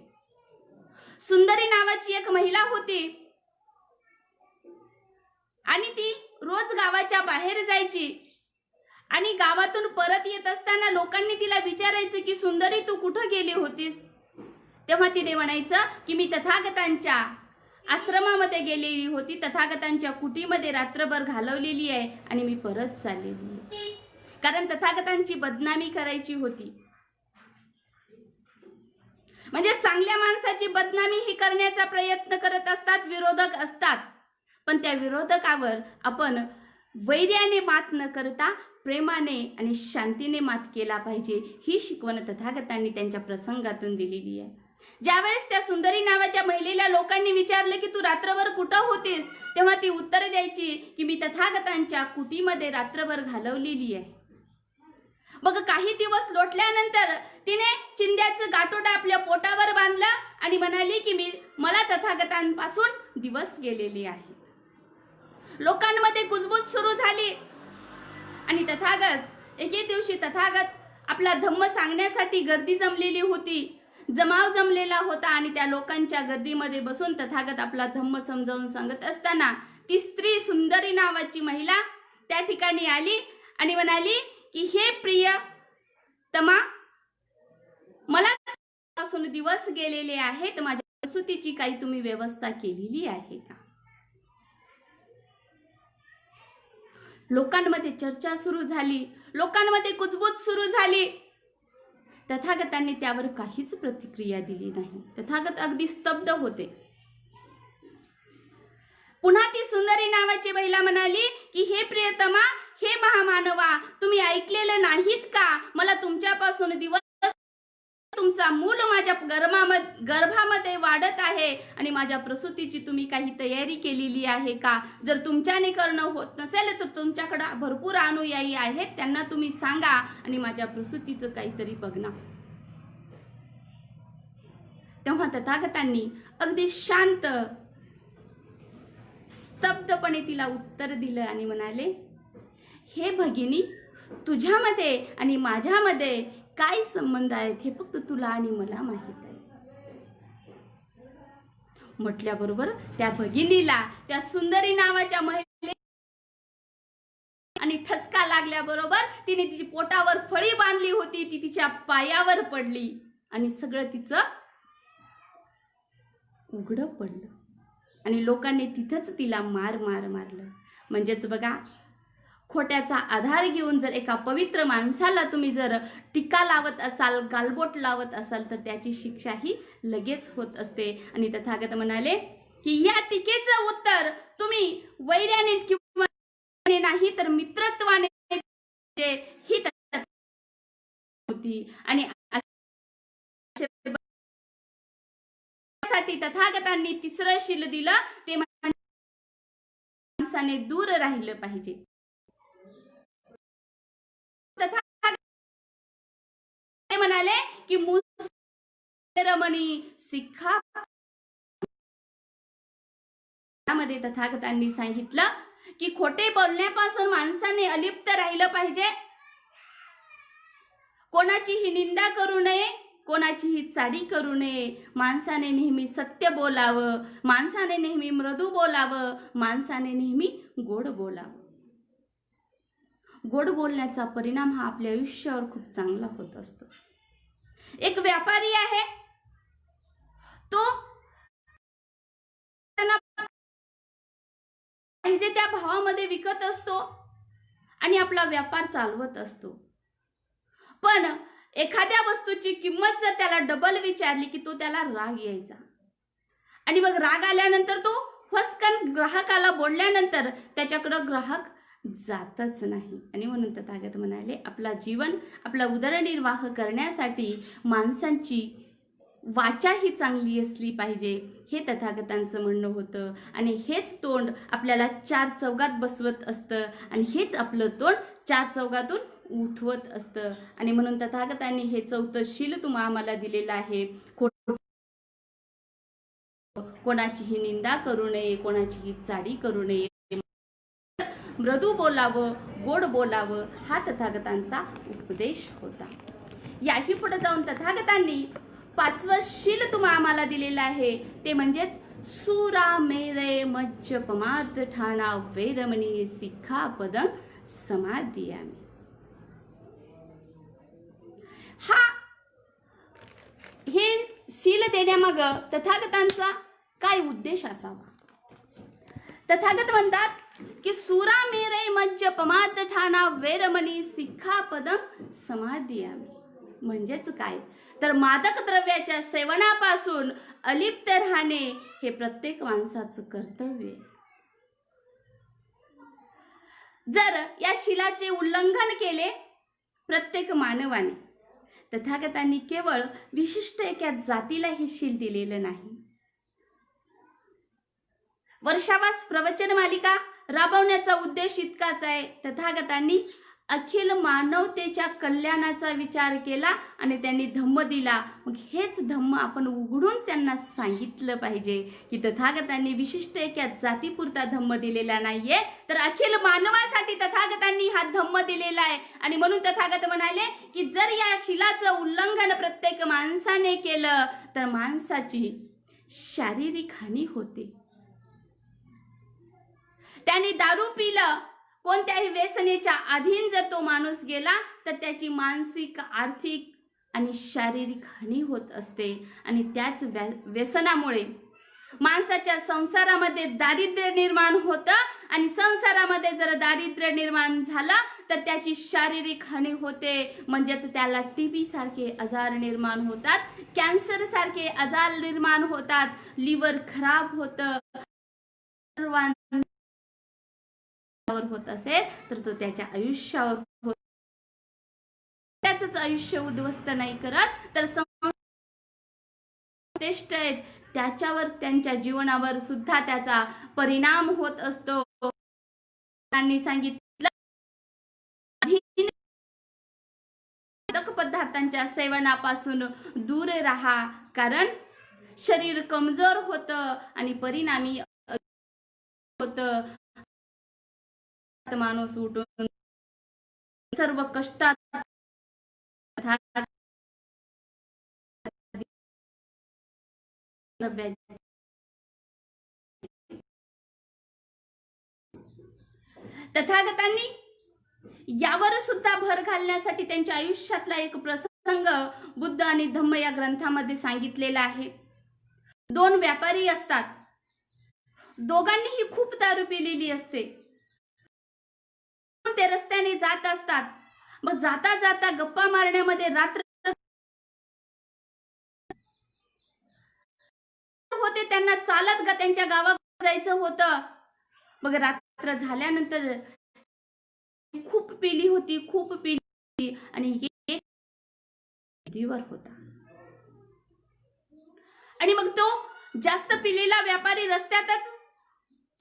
सुंदरी नावाची एक महिला होती आणि ती रोज गावाच्या बाहेर जायची. आणि गावातून परत येत असताना लोकांनी तिला विचारायचं की सुंदरी तू कुठं गेली होतीस. तेव्हा तिने म्हणायचं की मी तथागतांच्या आश्रमामध्ये गेलेली होती, तथागतांच्या कुटीमध्ये रात्रभर घालवलेली आहे आणि मी परत चाललेली आहे. कारण तथागतांची बदनामी करायची होती. म्हणजे चांगल्या माणसाची बदनामी ही करण्याचा प्रयत्न करत असतात, विरोधक असतात. पण त्या विरोधकावर आपण वैर्याने मात न करता प्रेमाने आणि शांतीने मात केला पाहिजे, ही शिकवण तथागतांनी त्यांच्या प्रसंगातून दिलेली आहे. ज्यावेळेस त्या सुंदरी नावाच्या महिलेला लोकांनी विचारलं की तू रात्रभर कुठं होतीस, तेव्हा ती उत्तर द्यायची की मी तथागतांच्या कुटीमध्ये रात्रभर घालवलेली आहे. मग काही दिवस लोटल्यानंतर तिने चिंध्याचं गाठोडं आपल्या पोटावर बांधलं आणि म्हणाली की मला तथागतांपासून दिवस गेलेले आहेत. लोकांमध्ये कुजबूज सुरू झाली आणि एके दिवशी तथागत आपला धम्म सांगण्यासाठी गर्दी जमलेली होती. जमाव जमलेला होता आणि त्या लोकांच्या गर्दीमध्ये बसून तथागत आपला धम्म समजावून सांगत असताना ती स्त्री सुंदरी नावाची महिला त्या ठिकाणी आली आणि म्हणाली की हे प्रिय तमा, मला पासून दिवस गेलेले आहेत, माझ्या प्रसूतीची काही तुम्ही व्यवस्था केलेली आहे का? लोकांमध्ये चर्चा सुरू झाली, लोकांमध्ये कुजबूज सुरू झाली. तथागतांनी त्यावर काहीच प्रतिक्रिया दिली नाही. तथागत अगदी स्तब्ध होते. पुन्हा ती सुंदरी नावाची महिला म्हणाली की हे प्रियतमा, हे महामानवा, तुम्ही ऐकलेलं नाहीत का? मला तुमच्यापासून दिवस, तुमचा मूल माझ्या गर्भामध्ये वाढत आहे आणि माझ्या प्रसूतीची तुम्ही काही तयारी केलेली आहे का? जर तुमच्याने करणं होत नसेल तर तुमच्याकडे भरपूर अनुयायी आहेत, त्यांना तुम्ही सांगा आणि माझ्या प्रसूतीचं काहीतरी बघना. तेव्हा तथागतांनी अगदी शांत स्तब्धपणे तिला उत्तर दिलं आणि म्हणाले, हे भगिनी, तुझ्यामध्ये आणि माझ्यामध्ये काय संबंध आहेत हे फक्त तुला आणि मला माहित आहे. म्हटल्याबरोबर त्या भगिनीला, त्या सुंदरी नावाच्या महिलेला आणि ठसका लागल्याबरोबर तिने तिची पोटावर फळी बांधली होती, ती तिच्या पायावर पडली आणि सगळं तिचं उघडं पडलं आणि लोकांनी तिथंच तिला मारलं. म्हणजेच बघा, खोट्याचा आधार घेऊन जर एका पवित्र माणसाला तुम्ही जर टीका लावत असाल, गालबोट लावत असाल तर त्याची शिक्षा ही लगेच होत असते. आणि तथागत म्हणाले की या टीकेचं उत्तर तुम्ही वैर्याने किंवा नाही तर मित्रत्वाने ही होती. आणि साठी तथागतांनी तिसरं शील दिलं, ते माणसाने दूर राहिलं पाहिजे. ते म्हणाले की रमणी सिक्खा मध्ये तथागतांनी सांगितलं की खोटे बोलण्यापासून माणसाने अलिप्त राहिलं पाहिजे. कोणाचीही निंदा करू नये, कोणाचीही चाडी करू नये. माणसाने नेहमी सत्य बोलावं, माणसाने नेहमी मृदू बोलावं, माणसाने नेहमी गोड बोलावं. गोड बोलण्याचा परिणाम हा आपल्या आयुष्यावर खूप चांगला होत असतो. एक व्यापारी आहे, तो पाहिजे त्या भावामध्ये विकत असतो आणि आपला व्यापार चालवत असतो. पण एखाद्या वस्तूची किंमत जर त्याला डबल विचारली की तो त्याला राग यायचा आणि मग राग आल्यानंतर तो फसकन ग्राहकाला बोलल्यानंतर त्याच्याकडे ग्राहक जातच नाही. आणि म्हणून तथागत म्हणाले, आपला जीवन, आपला उदरनिर्वाह करण्यासाठी माणसांची वाचा ही चांगली असली पाहिजे, हे तथागतांचं म्हणणं होतं. आणि हेच तोंड आपल्याला चार चौघात बसवत असतं आणि हेच आपलं तोंड चार चौघातून उठवत असतं. आणि म्हणून तथागतांनी हे चौथं शील तुम्हा आम्हाला दिलेलं आहे. कोणाचीही निंदा करू नये, कोणाचीही चाडी करू नये, मृदू बोलावं, गोड बोलावं, हा तथागतांचा उपदेश होता. याही पुढे जाऊन तथागतांनी पाचवं शील तुम्हा आम्हाला दिलेलं आहे, ते म्हणजेच सुरा मेरे मज्ज पमार्थ ठाणा वैरमणी सिक्खापदं समादियामि. हे शील देण्यामाग तथागतांचा काय उद्देश असावा? तथागत म्हणतात की सुरा मेरे मज्ज पमार्थ ठाणा वैरमणी सिक्खापदं समादियामि. म्हणजेच काय तर मादक द्रव्याच्या सेवनापासून अलिप्त राहणे हे प्रत्येक माणसाचं कर्तव्य आहे. जर या शीलाचे उल्लंघन केले प्रत्येक मानवाने, तथागतांनी केवळ विशिष्ट एका जातीला हे शील दिलेलं नाही. वर्षावास प्रवचन मालिका राबवण्याचा उद्देश इतकाच आहे. तथागतांनी अखिल मानवतेच्या कल्याणाचा विचार केला आणि त्यांनी धम्म दिला. मग हेच धम्म आपण उघडून त्यांना सांगितलं पाहिजे की तथागतांनी विशिष्ट एका जातीपुरता धम्म दिलेला नाहीये, तर अखिल मानवासाठी तथागतांनी हा धम्म दिलेला आहे. आणि म्हणून तथागत म्हणाले की जर या शिलाचं उल्लंघन प्रत्येक माणसाने केलं तर माणसाची शारीरिक हानी होते. त्याने दारू पिलं, कोणत्याही व्यसनेच्या अधीन जर तो माणूस गेला तर त्याची मानसिक, आर्थिक आणि शारीरिक हानी होत असते. आणि त्याच व्यसनामुळे माणसाच्या संसारामध्ये दारिद्र्य निर्माण होतं. आणि संसारामध्ये जर दारिद्र्य निर्माण झालं तर त्याची शारीरिक हानी होते. म्हणजेच त्याला टीबी सारखे आजार निर्माण होतात, कॅन्सर सारखे आजार निर्माण होतात, लिव्हर खराब होतं. होत असेल तर तो त्याच्या आयुष्यावर होत, त्याच आयुष्य उद्ध्वस्त नाही करत तर त्याच्यावर, त्यांच्या जीवनावर सुद्धा त्याचा परिणाम होत असतो. त्यांनी सांगितलं पदार्थांच्या सेवनापासून दूर राहा, कारण शरीर कमजोर होतं आणि परिणामी होतं. माणूस उठून सर्व कष्टात तथागतांनी यावर सुद्धा भर घालण्यासाठी त्यांच्या आयुष्यातला एक प्रसंग बुद्ध आणि धम्म या ग्रंथामध्ये सांगितलेला आहे. दोन व्यापारी असतात, दोघांनीही खूप दारू पिलेली असते. ते रस्त्याने जात असतात. मग जाता जाता गप्पा मारण्यामध्ये रात्र होते, त्यांना चालत त्यांच्या गावात जायचं होतं. मग रात्र झाल्यानंतर खूप पिली होती आणि नदीवर होता. आणि मग तो जास्त पिलेला व्यापारी रस्त्यातच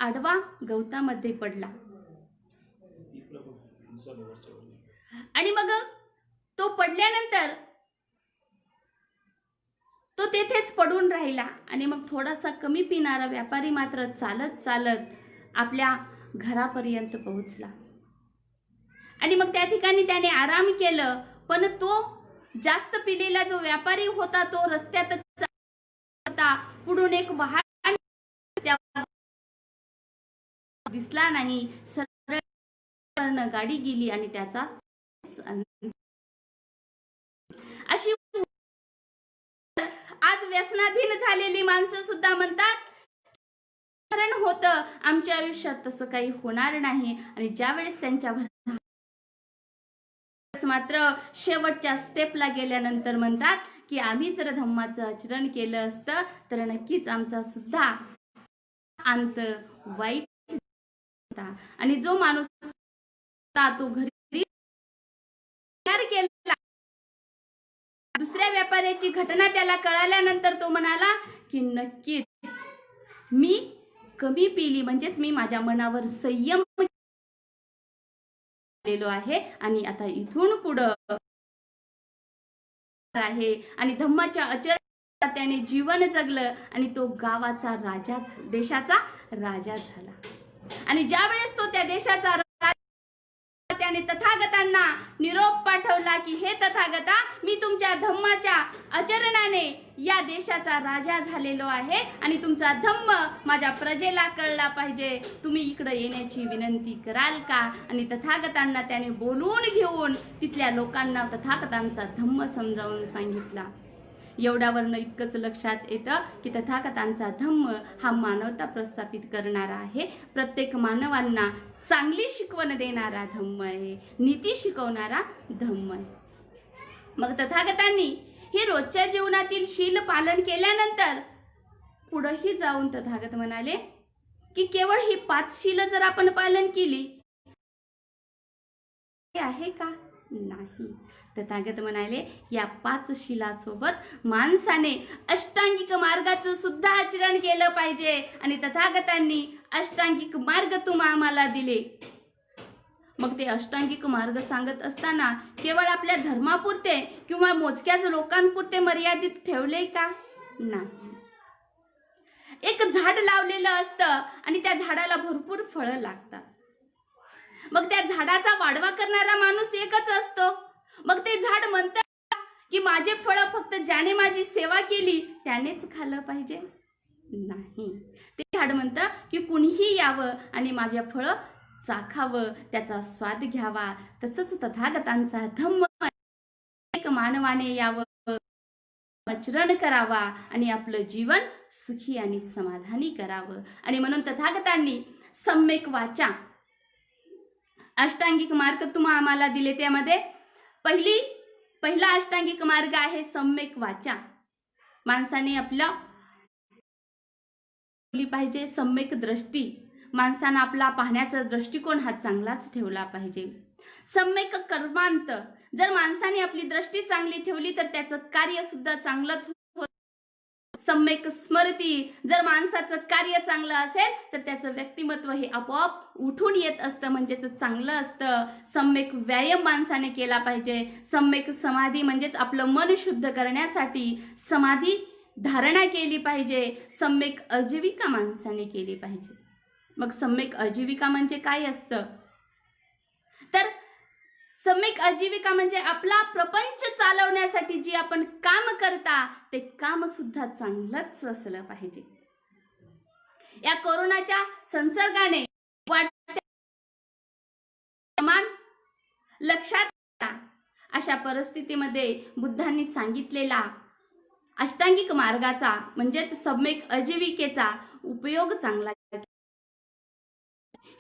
आडवा गवतामध्ये पडला. आणि मग तो पडल्यानंतर तो तेथेच पडून राहिला. आणि मग थोडासा कमी पिणारा व्यापारी मात्र चालत चालत आपल्या घरापर्यंत पोहोचला. आणि मग त्या ठिकाणी त्याने आराम केलं. पण तो जास्त पिलेला जो व्यापारी होता तो रस्त्यातच होता. पुढून एक वाहन दिसला नाही, सरळ गाडी गेली आणि त्याचा अशी आज व्यसनाधीन झालेली माणसं सुद्धा म्हणतात होतं, आमच्या आयुष्यात तसं काही होणार नाही. आणि ज्या वेळेस त्यांच्यावर मात्र शेवटच्या स्टेपला गेल्यानंतर म्हणतात की आम्ही जर धम्माचं आचरण केलं असतं तर नक्कीच आमचा सुद्धा अंत वाईट होता. आणि जो माणूस तो घरी केला, दुसऱ्या व्यापाऱ्याची घटना त्याला कळाल्यानंतर तो म्हणाला की नक्कीच मी कमी पिली, म्हणजेच मी माझ्या मनावर संयम आहे आणि आता इथून पुढे आहे. आणि धम्माच्या आचरणात त्याने जीवन जगलं आणि तो गावाचा राजा, देशाचा राजा झाला. आणि ज्या वेळेस तो त्या देशाचा त्याने तथागतांना निरोप पाठवला की हे तथागता, मी तुमच्या धम्माच्या आचरणाने या देशाचा राजा झालेलो आहे आणि तुमचा धम्म माझ्या प्रजेला कळला पाहिजे, तुम्ही इकडे येण्याची विनंती कराल का? आणि तथागतांना त्याने बोलवून घेऊन तिथल्या लोकांना तथागतांचा धम्म समजावून सांगितला. एवढ्यावरनं इतकंच लक्षात येतं की तथागतांचा धम्म हा मानवता प्रस्थापित करणारा आहे, प्रत्येक मानवांना चांगली शिकवण देणारा धम्म आहे, नीती शिकवणारा धम्म आहे. मग तथागतांनी हे रोजच्या जीवनातील शील पालन केल्यानंतर पुढेही जाऊन तथागत म्हणाले की केवळ ही 5 शील जर आपण पालन केली आहे का? नाही. तथागत म्हणाले या 5 शिलासोबत माणसाने अष्टांगिक मार्गाचं सुद्धा आचरण केलं पाहिजे. आणि तथागतांनी अष्टांगिक मार्ग आम्हाला दिले. मग ते अष्टांगिक मार्ग सांगत असताना केवळ आपल्या धर्मापुरते किंवा मोजक्याच लोकांपुरते मर्यादित ठेवले का? नाही. एक झाड लावलेलं असतं आणि त्या झाडाला भरपूर फळं लागतात. मग त्या झाडाचा वाढवा करणारा माणूस एकच असतो. मग ते झाड म्हणतं की माझे फळं फक्त ज्याने माझी सेवा केली त्यानेच खाल्लं पाहिजे? नाही. ते झाड म्हणतं की कुणीही यावं आणि माझे फळं चाखावं, त्याचा स्वाद घ्यावा. तसंच तथागतांचा धम्म एक मानवाने यावं, आचरण करावा आणि आपलं जीवन सुखी आणि समाधानी करावं. आणि म्हणून तथागतांनी सम्यक वाचा अष्टांगिक मार्ग आम्हाला दिले. त्यामध्ये पहिला अष्टांगिक मार्ग आहे सम्यक वाचा. माणसाने आपलं पाहिजे सम्यक दृष्टी. माणसानं आपला पाहण्याचा दृष्टिकोन हा चांगलाच ठेवला पाहिजे. सम्यक कर्मांत. जर माणसाने आपली दृष्टी चांगली ठेवली तर त्याचं कार्य सुद्धा चांगलंच होतं. सम्यक स्मृती. जर माणसाचं कार्य चांगलं असेल तर त्याचं व्यक्तिमत्व हे आपोआप उठून येत असतं, म्हणजेच चांगलं असतं. सम्यक व्यायाम माणसाने केला पाहिजे. सम्यक समाधी म्हणजेच आपलं मन शुद्ध करण्यासाठी समाधी धारणा केली पाहिजे. सम्यक आजीविका माणसाने केली पाहिजे. मग सम्यक आजीविका म्हणजे काय असतं? तर सम्यक आजीविका म्हणजे आपला प्रपंच चालवण्यासाठी जे आपण काम करता ते काम सुद्धा चांगलंच असलं पाहिजे. या कोरोनाच्या संसर्गाने लक्षात अशा परिस्थितीमध्ये बुद्धांनी सांगितलेला अष्टांगिक मार्गाचा म्हणजेच सम्यक आजीविकेचा उपयोग चांगला.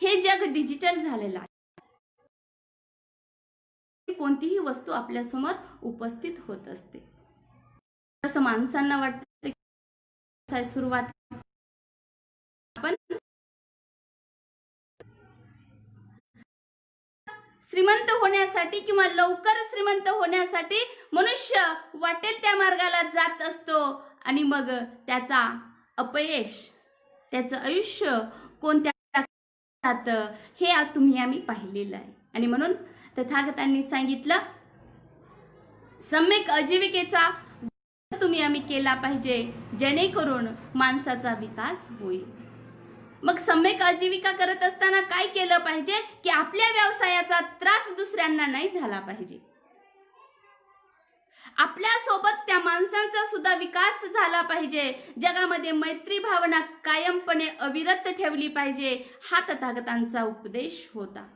हे जग डिजिटल झालेलं आहे. कोणतीही वस्तू आपल्या समोर उपस्थित होत असते. असं माणसांना वाटतं सुरुवात आपण श्रीमंत होण्यासाठी किंवा लवकर श्रीमंत होण्यासाठी मनुष्य वाटेल त्या मार्गाला जात असतो आणि मग त्याचा अपयश, त्याचं आयुष्य कोणत्या हे आम्ही पाहिलेलं आहे. आणि म्हणून तथागतांनी सांगितलं सम्यक आजीविकेचा आम्ही केला पाहिजे जेणेकरून माणसाचा विकास होईल. मग सम्यक आजीविका करत असताना काय केलं पाहिजे की आपल्या व्यवसायाचा त्रास दुसऱ्यांना नाही झाला पाहिजे. आपल्या सोबत त्या माणसांचा सुद्धा विकास झाला पाहिजे. जगामध्ये मैत्री भावना कायमपणे अविरत ठेवली पाहिजे. हा तथागतांचा उपदेश होता.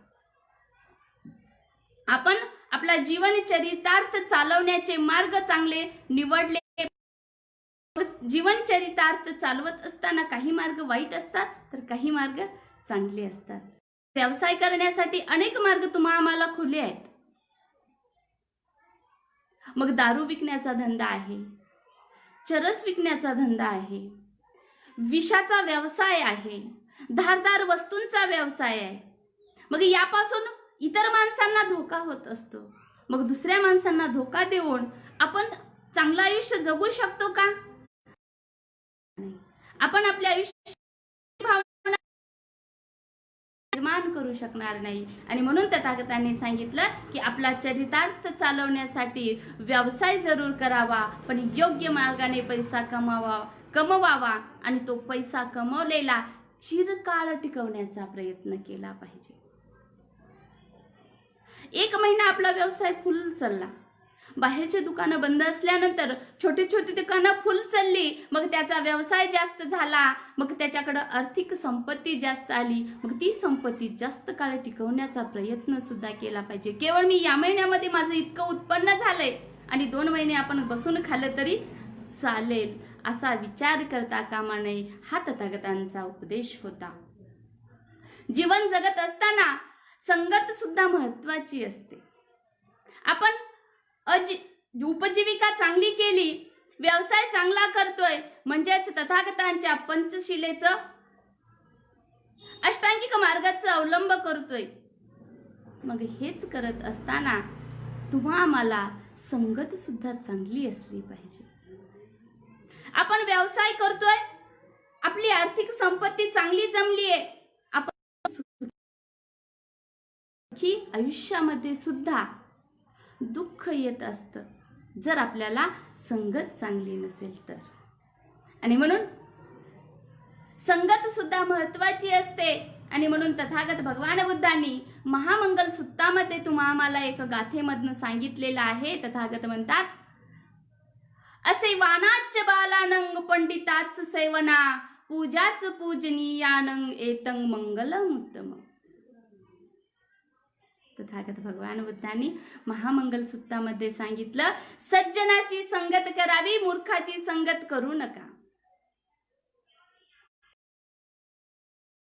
आपण आपला जीवन चरितार्थ चालवण्याचे मार्ग चांगले निवडले. जीवन चरितार्थ चालवत असताना काही मार्ग वाईट असतात तर काही मार्ग चांगले असतात. व्यवसाय करण्यासाठी अनेक मार्ग आम्हाला खुले आहेत. मग दारू विकण्याचा धंदा आहे, चरस विकण्याचा धंदा आहे, विषाचा व्यवसाय आहे, धारदार वस्तूंचा व्यवसाय आहे. मग यापासून इतर माणसांना धोका होत असतो. मग दुसऱ्या माणसांना धोका देऊन आपण चांगलं आयुष्य जगू शकतो का? आपण आपल्या आयुष्यात भावना निर्माण करू शकणार नाही. आणि म्हणून तथागतांनी सांगितलं की आपला चरितार्थ चालवण्यासाठी व्यवसाय जरूर करावा, पण योग्य मार्गाने पैसा कमवावा आणि तो पैसा कमवलेला चिरकाळ टिकवण्याचा प्रयत्न केला पाहिजे. 1 महिना आपला व्यवसाय फुल चालला, बाहेरचे दुकानं बंद असल्यानंतर छोटी छोटी दुकानं फुल चालली, मग त्याचा व्यवसाय जास्त झाला, मग त्याच्याकडे आर्थिक संपत्ती जास्त आली, मग ती संपत्ती जास्त काळ टिकवण्याचा प्रयत्न सुद्धा केला पाहिजे. केवळ मी या महिन्यामध्ये माझं इतकं उत्पन्न झालंय आणि 2 महिने आपण बसून खाल्लं तरी चालेल असा विचार करता कामा नये. हा तथागतांचा उपदेश होता. जीवन जगत असताना संगत सुद्धा महत्वाची असते. आपण उपजीविका चांगली केली, व्यवसाय चांगला करतोय म्हणजेच तथागतांच्या पंचशिलेचं अष्टांगिक मार्गाचा अवलंब करतोय. मग हेच करत असताना आम्हाला संगत सुद्धा चांगली असली पाहिजे. आपण व्यवसाय करतोय, आपली आर्थिक संपत्ती चांगली जमलीये, की आयुष्यामध्ये सुद्धा दुःख येत असतं जर आपल्याला संगत चांगली नसेल तर. आणि म्हणून संगत सुद्धा महत्वाची असते. आणि म्हणून तथागत भगवान बुद्धांनी महामंगल सूत्रामध्ये आम्हाला एक गाथेमधनं सांगितलेलं आहे. तथागत म्हणतात, असे वानाच बालानंग पंडिताच सेवना पूजाच पूजनीयानंग एतंग मंगलम उत्तम. तथागत भगवान बुद्धांनी महामंगल सूत्रामध्ये सांगितलं, सज्जनाची संगत करावी, मूर्खाची संगत करू नका.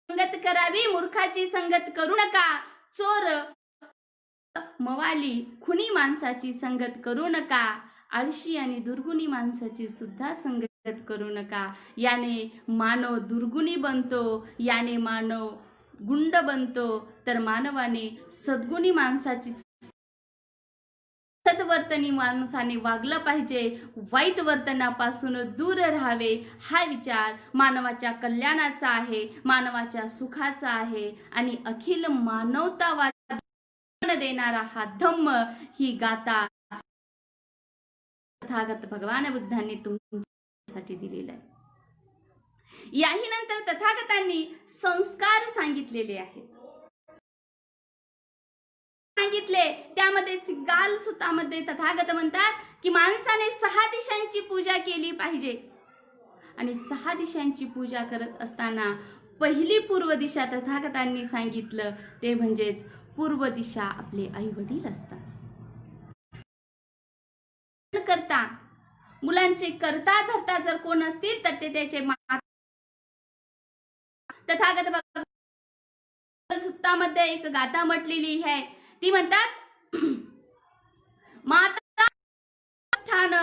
संगत करावी, मूर्खाची संगत करू नका. चोर, मवाली, खुनी माणसाची संगत करू नका. आळशी आणि दुर्गुणी माणसाची सुद्धा संगत करू नका. याने मानव दुर्गुणी बनतो, याने मानव गुंड बनतो. तर मानवाने सद्गुणी माणसाची, सद्वर्तनी माणसाने वागलं पाहिजे. वाईट वर्तनापासून दूर राहावे. हा विचार मानवाच्या कल्याणाचा आहे, मानवाच्या सुखाचा आहे. आणि अखिल मानवतावाद देणारा हा धम्म, ही गाथा तथागत भगवान बुद्धांनी तुमच्यासाठी दिलेला आहे. याही नंतर तथागतांनी संस्कार सांगितलेले आहेत. सांगितले त्यामध्ये सिग्गाल सुतामध्ये तथागत म्हणतात की माणसाने 6 दिशांची पूजा केली पाहिजे. आणि 6 दिशांची पूजा करत असताना पहिली पूर्व दिशा तथागतांनी सांगितलं ते म्हणजेच पूर्व दिशा आपले आई वडील असतात. करता मुलांचे करता धरता जर कोण असतील तर ते त्याचे माता. तथागत भगवान सूत्रामध्ये एक गाथा म्हटलेली आहे. ती म्हणतात, माता ठाण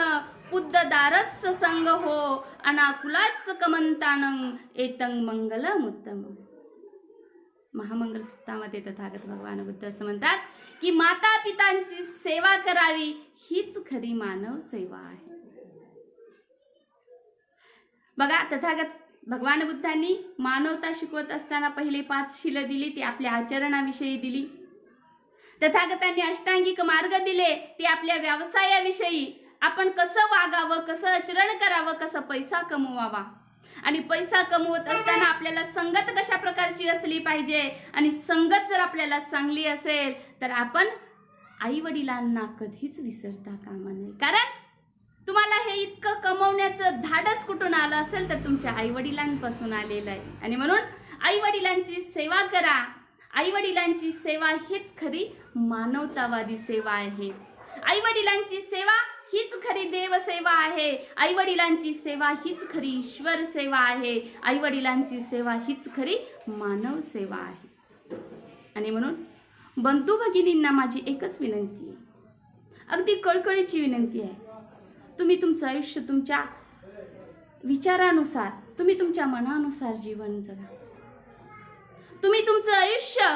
पुद्दारस संग हो अनाकुलाच कमंतानं एतंग मंगलम उत्तम. महामंगल सूत्रामध्ये तथागत भगवान बुद्ध असं म्हणतात की माता पितांची सेवा करावी, हीच खरी मानव सेवा आहे. बघा, तथागत भगवान बुद्धांनी मानवता शिकवत असताना पहिले 5 शील दिली, ती आपल्या आचरणाविषयी दिली. तथागतांनी अष्टांगिक मार्ग दिले, ते आपल्या व्यवसायाविषयी, आपण कसं वागावं, कसं आचरण करावं, कसं पैसा कमवावा. आणि पैसा कमवत असताना आपल्याला संगत कशा प्रकारची असली पाहिजे. आणि संगत जर आपल्याला चांगली असेल तर आपण आई वडिलांना कधीच विसरता कामा नये. कारण तुम्हाला हे इतकं कमवण्याचं धाडस कुठून आलं असेल तर तुमच्या आई वडिलांपासून आलेलं आहे. आणि म्हणून आई वडिलांची सेवा करा. आई वडिलांची सेवा हीच खरी मानवतावादी सेवा आहे. आई वडिलांची सेवा हीच खरी देव सेवा आहे. आई वडिलांची सेवा हीच खरी ईश्वर सेवा आहे. आई वडिलांची सेवा हीच खरी मानव सेवा आहे. आणि म्हणून बंधू भगिनींना माझी एकच विनंती आहे, अगदी कळकळीची विनंती आहे, तुम्ही तुमचं आयुष्य तुमच्या विचारानुसार, तुम्ही तुमच्या मनानुसार जीवन जगा. तुम्ही तुमचं आयुष्य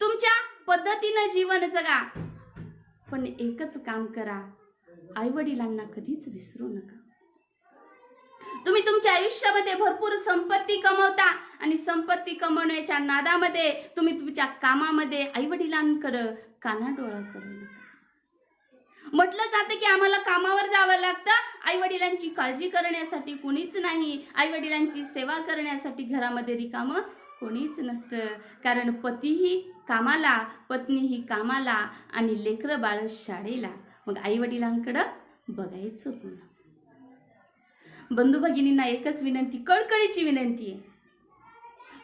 तुमच्या पद्धतीने जीवन जगा. पण एकच काम करा, आई वडिलांना कधीच विसरू नका. तुम्ही तुमच्या आयुष्यामध्ये भरपूर संपत्ती कमवता आणि संपत्ती कमवण्याच्या नादामध्ये तुम्ही तुमच्या कामामध्ये आई वडिलांकडे कानाडोळा करू नका. म्हटलं जातं की आम्हाला कामावर जावं लागतं, आई वडिलांची काळजी करण्यासाठी कोणीच नाही, आई वडिलांची सेवा करण्यासाठी घरामध्ये रिकामं कोणीच नसतं. कारण पतीही कामाला, पत्नीही कामाला आणि लेकरं बाळ शाळेला. मग आई वडिलांकडे बघायचं पुन्हा. बंधू भगिनींना एकच विनंती, कळकळीची विनंती आहे,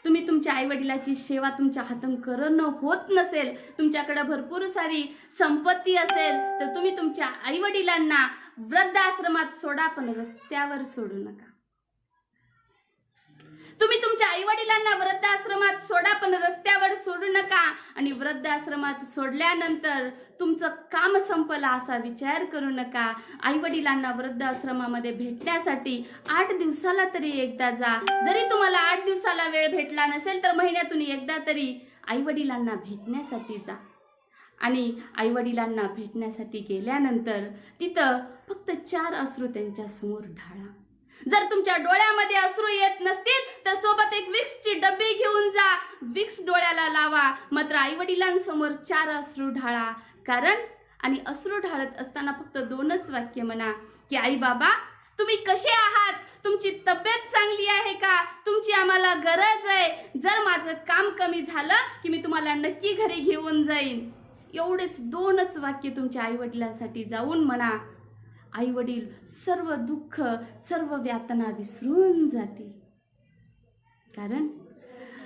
तुम्ही तुमच्या आई वडिलाची सेवा तुमच्या हातून करणं होत नसेल, तुमच्याकडे भरपूर सारी संपत्ती असेल तर तुम्ही तुमच्या आई वडिलांना वृद्धाश्रमात सोडा, पण रस्त्यावर सोडू नका. तुम्ही तुमच्या आई वडिलांना वृद्धाश्रमात सोडा, पण रस्त्यावर सोडू नका. आणि वृद्धाश्रमात सोडल्यानंतर तुमचं काम संपलं असा विचार करू नका. आई वडिलांना वृद्धाश्रमामध्ये भेटण्यासाठी 8 दिवसाला तरी एकदा जा. जरी तुम्हाला 8 दिवसाला वेळ भेटला नसेल तर महिन्यातून एकदा तरी आई वडिलांना भेटण्यासाठी जा. आणि आई वडिलांना भेटण्यासाठी गेल्यानंतर तिथं फक्त 4 अश्रू त्यांच्या समोर ढाळा. जर तुमच्या डोळ्यामध्ये अश्रू येत नसतील तर सोबत एक विक्सची डब्बी घेऊन जा, विक्स डोळ्याला लावा, मात्र आई वडिलांसमोर 4 अश्रू ढाळा. कारण आणि अश्रू ढाळत असताना फक्त 2च वाक्य म्हणा की आई बाबा तुम्ही कसे आहात, तुमची तब्येत चांगली आहे का, तुमची आम्हाला गरज आहे, जर माझं काम कमी झालं की मी तुम्हाला नक्की घरी घेऊन जाईन. एवढेच 2च वाक्य तुमच्या आई वडिलांसाठी जाऊन म्हणा. आई वडील सर्व दुःख सर्व यातना विसरून जातील. कारण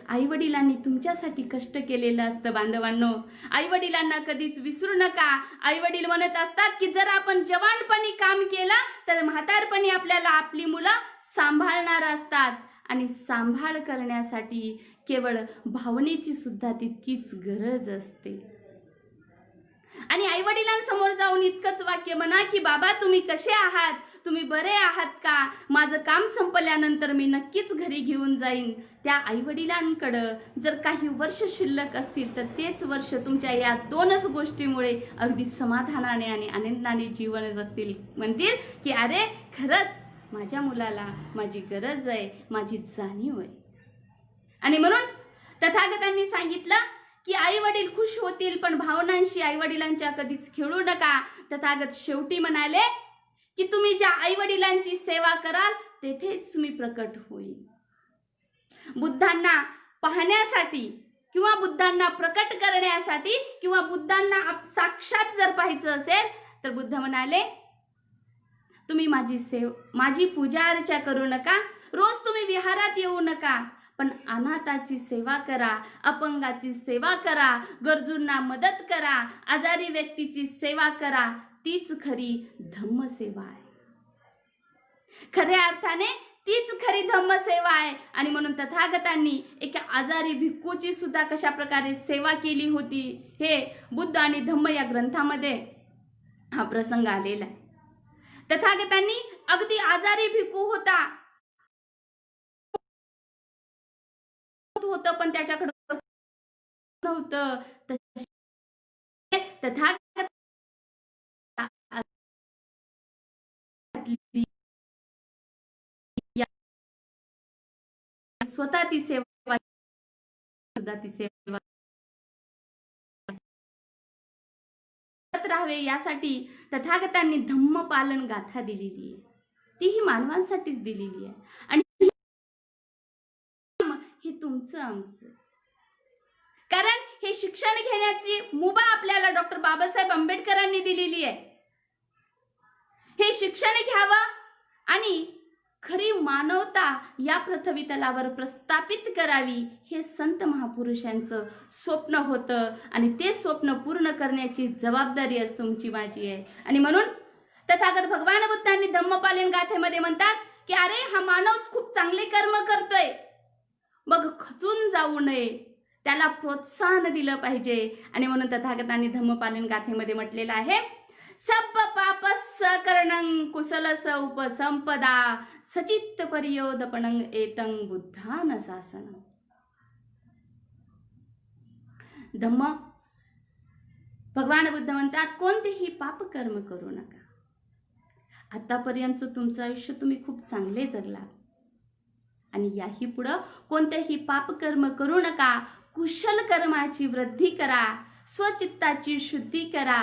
आई वडिलांनी तुमच्यासाठी कष्ट केलेलं असतं. बांधवांनो, आई वडिलांना कधीच विसरू नका. आई वडील म्हणत असतात की जर आपण जवानपणी काम केलं तर म्हातारपणी आपल्याला आपली मुलं सांभाळणार असतात. आणि सांभाळ करण्यासाठी केवळ भावनेची सुद्धा तितकीच गरज असते. आणि आई वडिलांसमोर जाऊन इतकंच वाक्य म्हणा की बाबा तुम्ही कसे आहात, तुम्ही बरे आहात का, माझं काम संपल्यानंतर मी नक्कीच घरी घेऊन जाईन. त्या आई वडिलांकडं जर काही वर्ष शिल्लक असतील तर तेच वर्ष तुमच्या या 2च गोष्टीमुळे अगदी समाधानाने आणि आनंदाने जीवन जगतील. म्हणतील की अरे खरंच माझ्या मुलाला माझी गरज आहे, माझी जाणीव आहे. आणि म्हणून तथागतांनी सांगितलं की आई वडील खुश होतील पण भावनांशी आई वडिलांच्या कधीच खेळू नका. तथागत शेवटी म्हणाले की तुम्ही ज्या आई वडिलांची सेवा कराल तेथेच मी प्रकट होईल. बुद्धांना पाहण्यासाठी किंवा बुद्धांना प्रकट करण्यासाठी किंवा बुद्धांना साक्षात जर पाहायचं असेल तर बुद्ध म्हणाले तुम्ही माझी पूजा अर्चा करू नका, रोज तुम्ही विहारात येऊ नका, पण अनाथाची सेवा करा, अपंगाची सेवा करा, गरजूंना मदत करा, आजारी व्यक्तीची सेवा करा. तीच खरी धम्मसेवा आहे. खऱ्या अर्थाने तीच खरी धम्मसेवा आहे. आणि म्हणून तथागतांनी एका आजारी भिक्खूची सुद्धा कशा प्रकारे सेवा केली होती हे बुद्ध आणि धम्म या ग्रंथामध्ये हा प्रसंग आलेला आहे. तथागतांनी अगदी आजारी भिक्खू होता पण त्याच्याकडे नव्हतं. तथागत स्वतः ती सेवा राहावे यासाठी तथागतांनी धम्म पालन गाथा दिलेली आहे. तीही मानवांसाठीच दिलेली आहे. आणि हे तुमचं आमचं. कारण हे शिक्षण घेण्याची मुभा आपल्याला डॉक्टर बाबासाहेब आंबेडकरांनी दिलेली आहे. हे शिक्षण घ्यावं आणि खरी मानवता या पृथ्वी तलावर प्रस्थापित करावी हे संत महापुरुषांचं स्वप्न होतं. आणि ते स्वप्न पूर्ण करण्याची जबाबदारी आज तुमची माझी आहे. आणि म्हणून तथागत भगवान बुद्धांनी धम्मपालन गाथेमध्ये म्हणतात की अरे हा मानव खूप चांगले कर्म करतोय, मग खचून जाऊ नये, त्याला प्रोत्साहन दिलं पाहिजे. आणि म्हणून तथागतांनी धम्मपालन गाथेमध्ये म्हटलेलं आहे सब पापस करणं कुशलस उपसंपदा सचित्त परियोदपणं एतं बुद्धान शासनं. धम्म भगवान बुद्ध म्हणतात कोणतेही पाप कर्म करू नका. आतापर्यंत तुमचं आयुष्य तुम्ही खूप चांगले जगलात आणि याही पुढे कोणतेही पाप कर्म करू नका. कुशल कर्माची वृद्धी करा, स्वचित्ताची शुद्धी करा,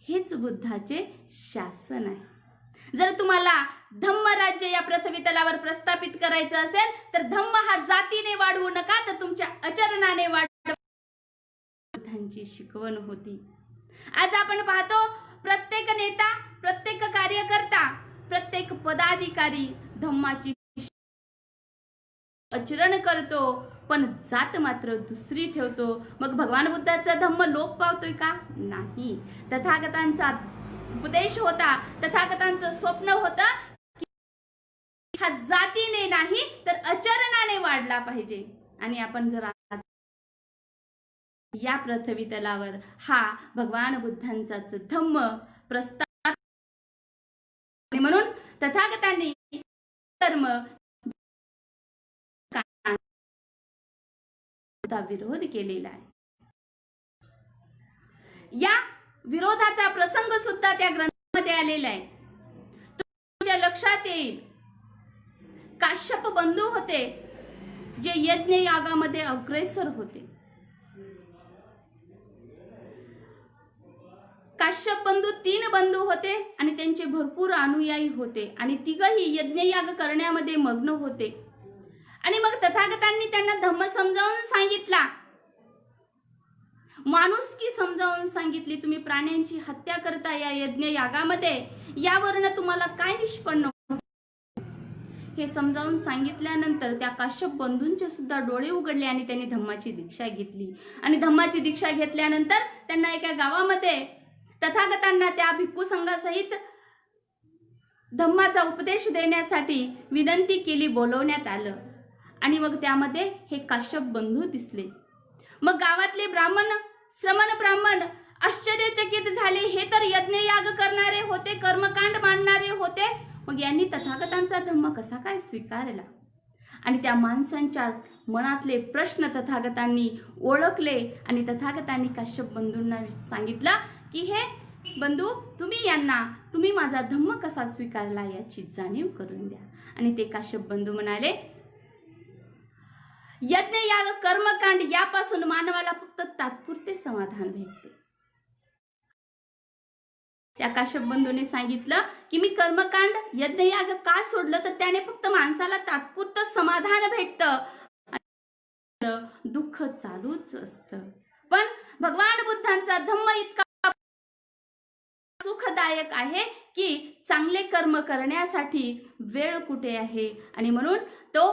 हेच बुद्धाचे शासन आहे. जर तुम्हाला धम्म राज्य या पृथ्वी तलावर प्रस्थापित करायचं असेल तर धम्म हा जातीने वाढवू नका तर तुमच्या आचरणाने वाढवा. बुद्धांची शिकवण होती. आज आपण पाहतो प्रत्येक नेता, प्रत्येक कार्यकर्ता, प्रत्येक पदाधिकारी धम्माची आचरण करतो पण जात मात्र दुसरी ठेवतो. मग भगवान बुद्धाचा धम्म लोप पावतोय का? नाही. तथागतांचा उपदेश होता, तथागतांचं स्वप्न होतं की हा जातीने नाही तर आचरणाने वाढला पाहिजे. आणि आपण जर या पृथ्वी तलावर हा भगवान बुद्धांचाच धम्म प्रस्ताव म्हणून तथागतांनी कर्म विरोध केलेला आहे. या विरोधाचा प्रसंग सुद्धा त्या ग्रंथामध्ये आलेला आहे. तुमच्या लक्षात येईल काश्यप बंधू होते जे यज्ञ यागामध्ये अग्रेसर होते. काश्यप बंधू 3 बंधू होते आणि त्यांचे भरपूर अनुयायी होते आणि तिघही यज्ञयाग करण्यामध्ये मग्न होते. आणि मग तथागतांनी त्यांना धम्म समजावून सांगितला, माणुसकी समजावून सांगितली. तुम्ही प्राण्यांची हत्या करता या यज्ञ यागामध्ये, यावरनं तुम्हाला काय निष्पन्न हे समजावून सांगितल्यानंतर त्या काश्यप बंधूंचे सुद्धा डोळे उघडले आणि त्यांनी धम्माची दीक्षा घेतली. आणि धम्माची दीक्षा घेतल्यानंतर त्यांना एका गावामध्ये तथागतांना त्या भिक्खू संघासहित धम्माचा उपदेश देण्यासाठी विनंती केली, बोलवण्यात आलं. आणि मग त्यामध्ये हे काश्यप बंधू दिसले. मग गावातले ब्राह्मण, श्रमण ब्राह्मण आश्चर्यचकित झाले. हे तर यज्ञयाग करणारे होते, कर्मकांड मांडणारे होते, मग यांनी तथागतांचा धम्म कसा काय स्वीकारला? आणि त्या माणसांच्या मनातले प्रश्न तथागतांनी ओळखले आणि तथागतांनी काश्यप बंधूंना सांगितलं की हे बंधू, तुम्ही माझा धम्म कसा स्वीकारला याची जाणीव करून द्या. आणि ते काश्यप बंधू म्हणाले, यज्ञ याग कर्मकांड यापासून मानवाला फक्त तात्पुरते समाधान भेटते. त्या काश्यप बंधूने सांगितलं की मी कर्मकांड यज्ञयाग का सोडलं, तर त्याने फक्त माणसाला तात्पुरतं समाधान भेटतं, दुःख चालूच असतं. पण भगवान बुद्धांचा धम्म इतका सुखदायक आहे की चांगले कर्म करण्यासाठी वेळ कुठे आहे. आणि म्हणून तो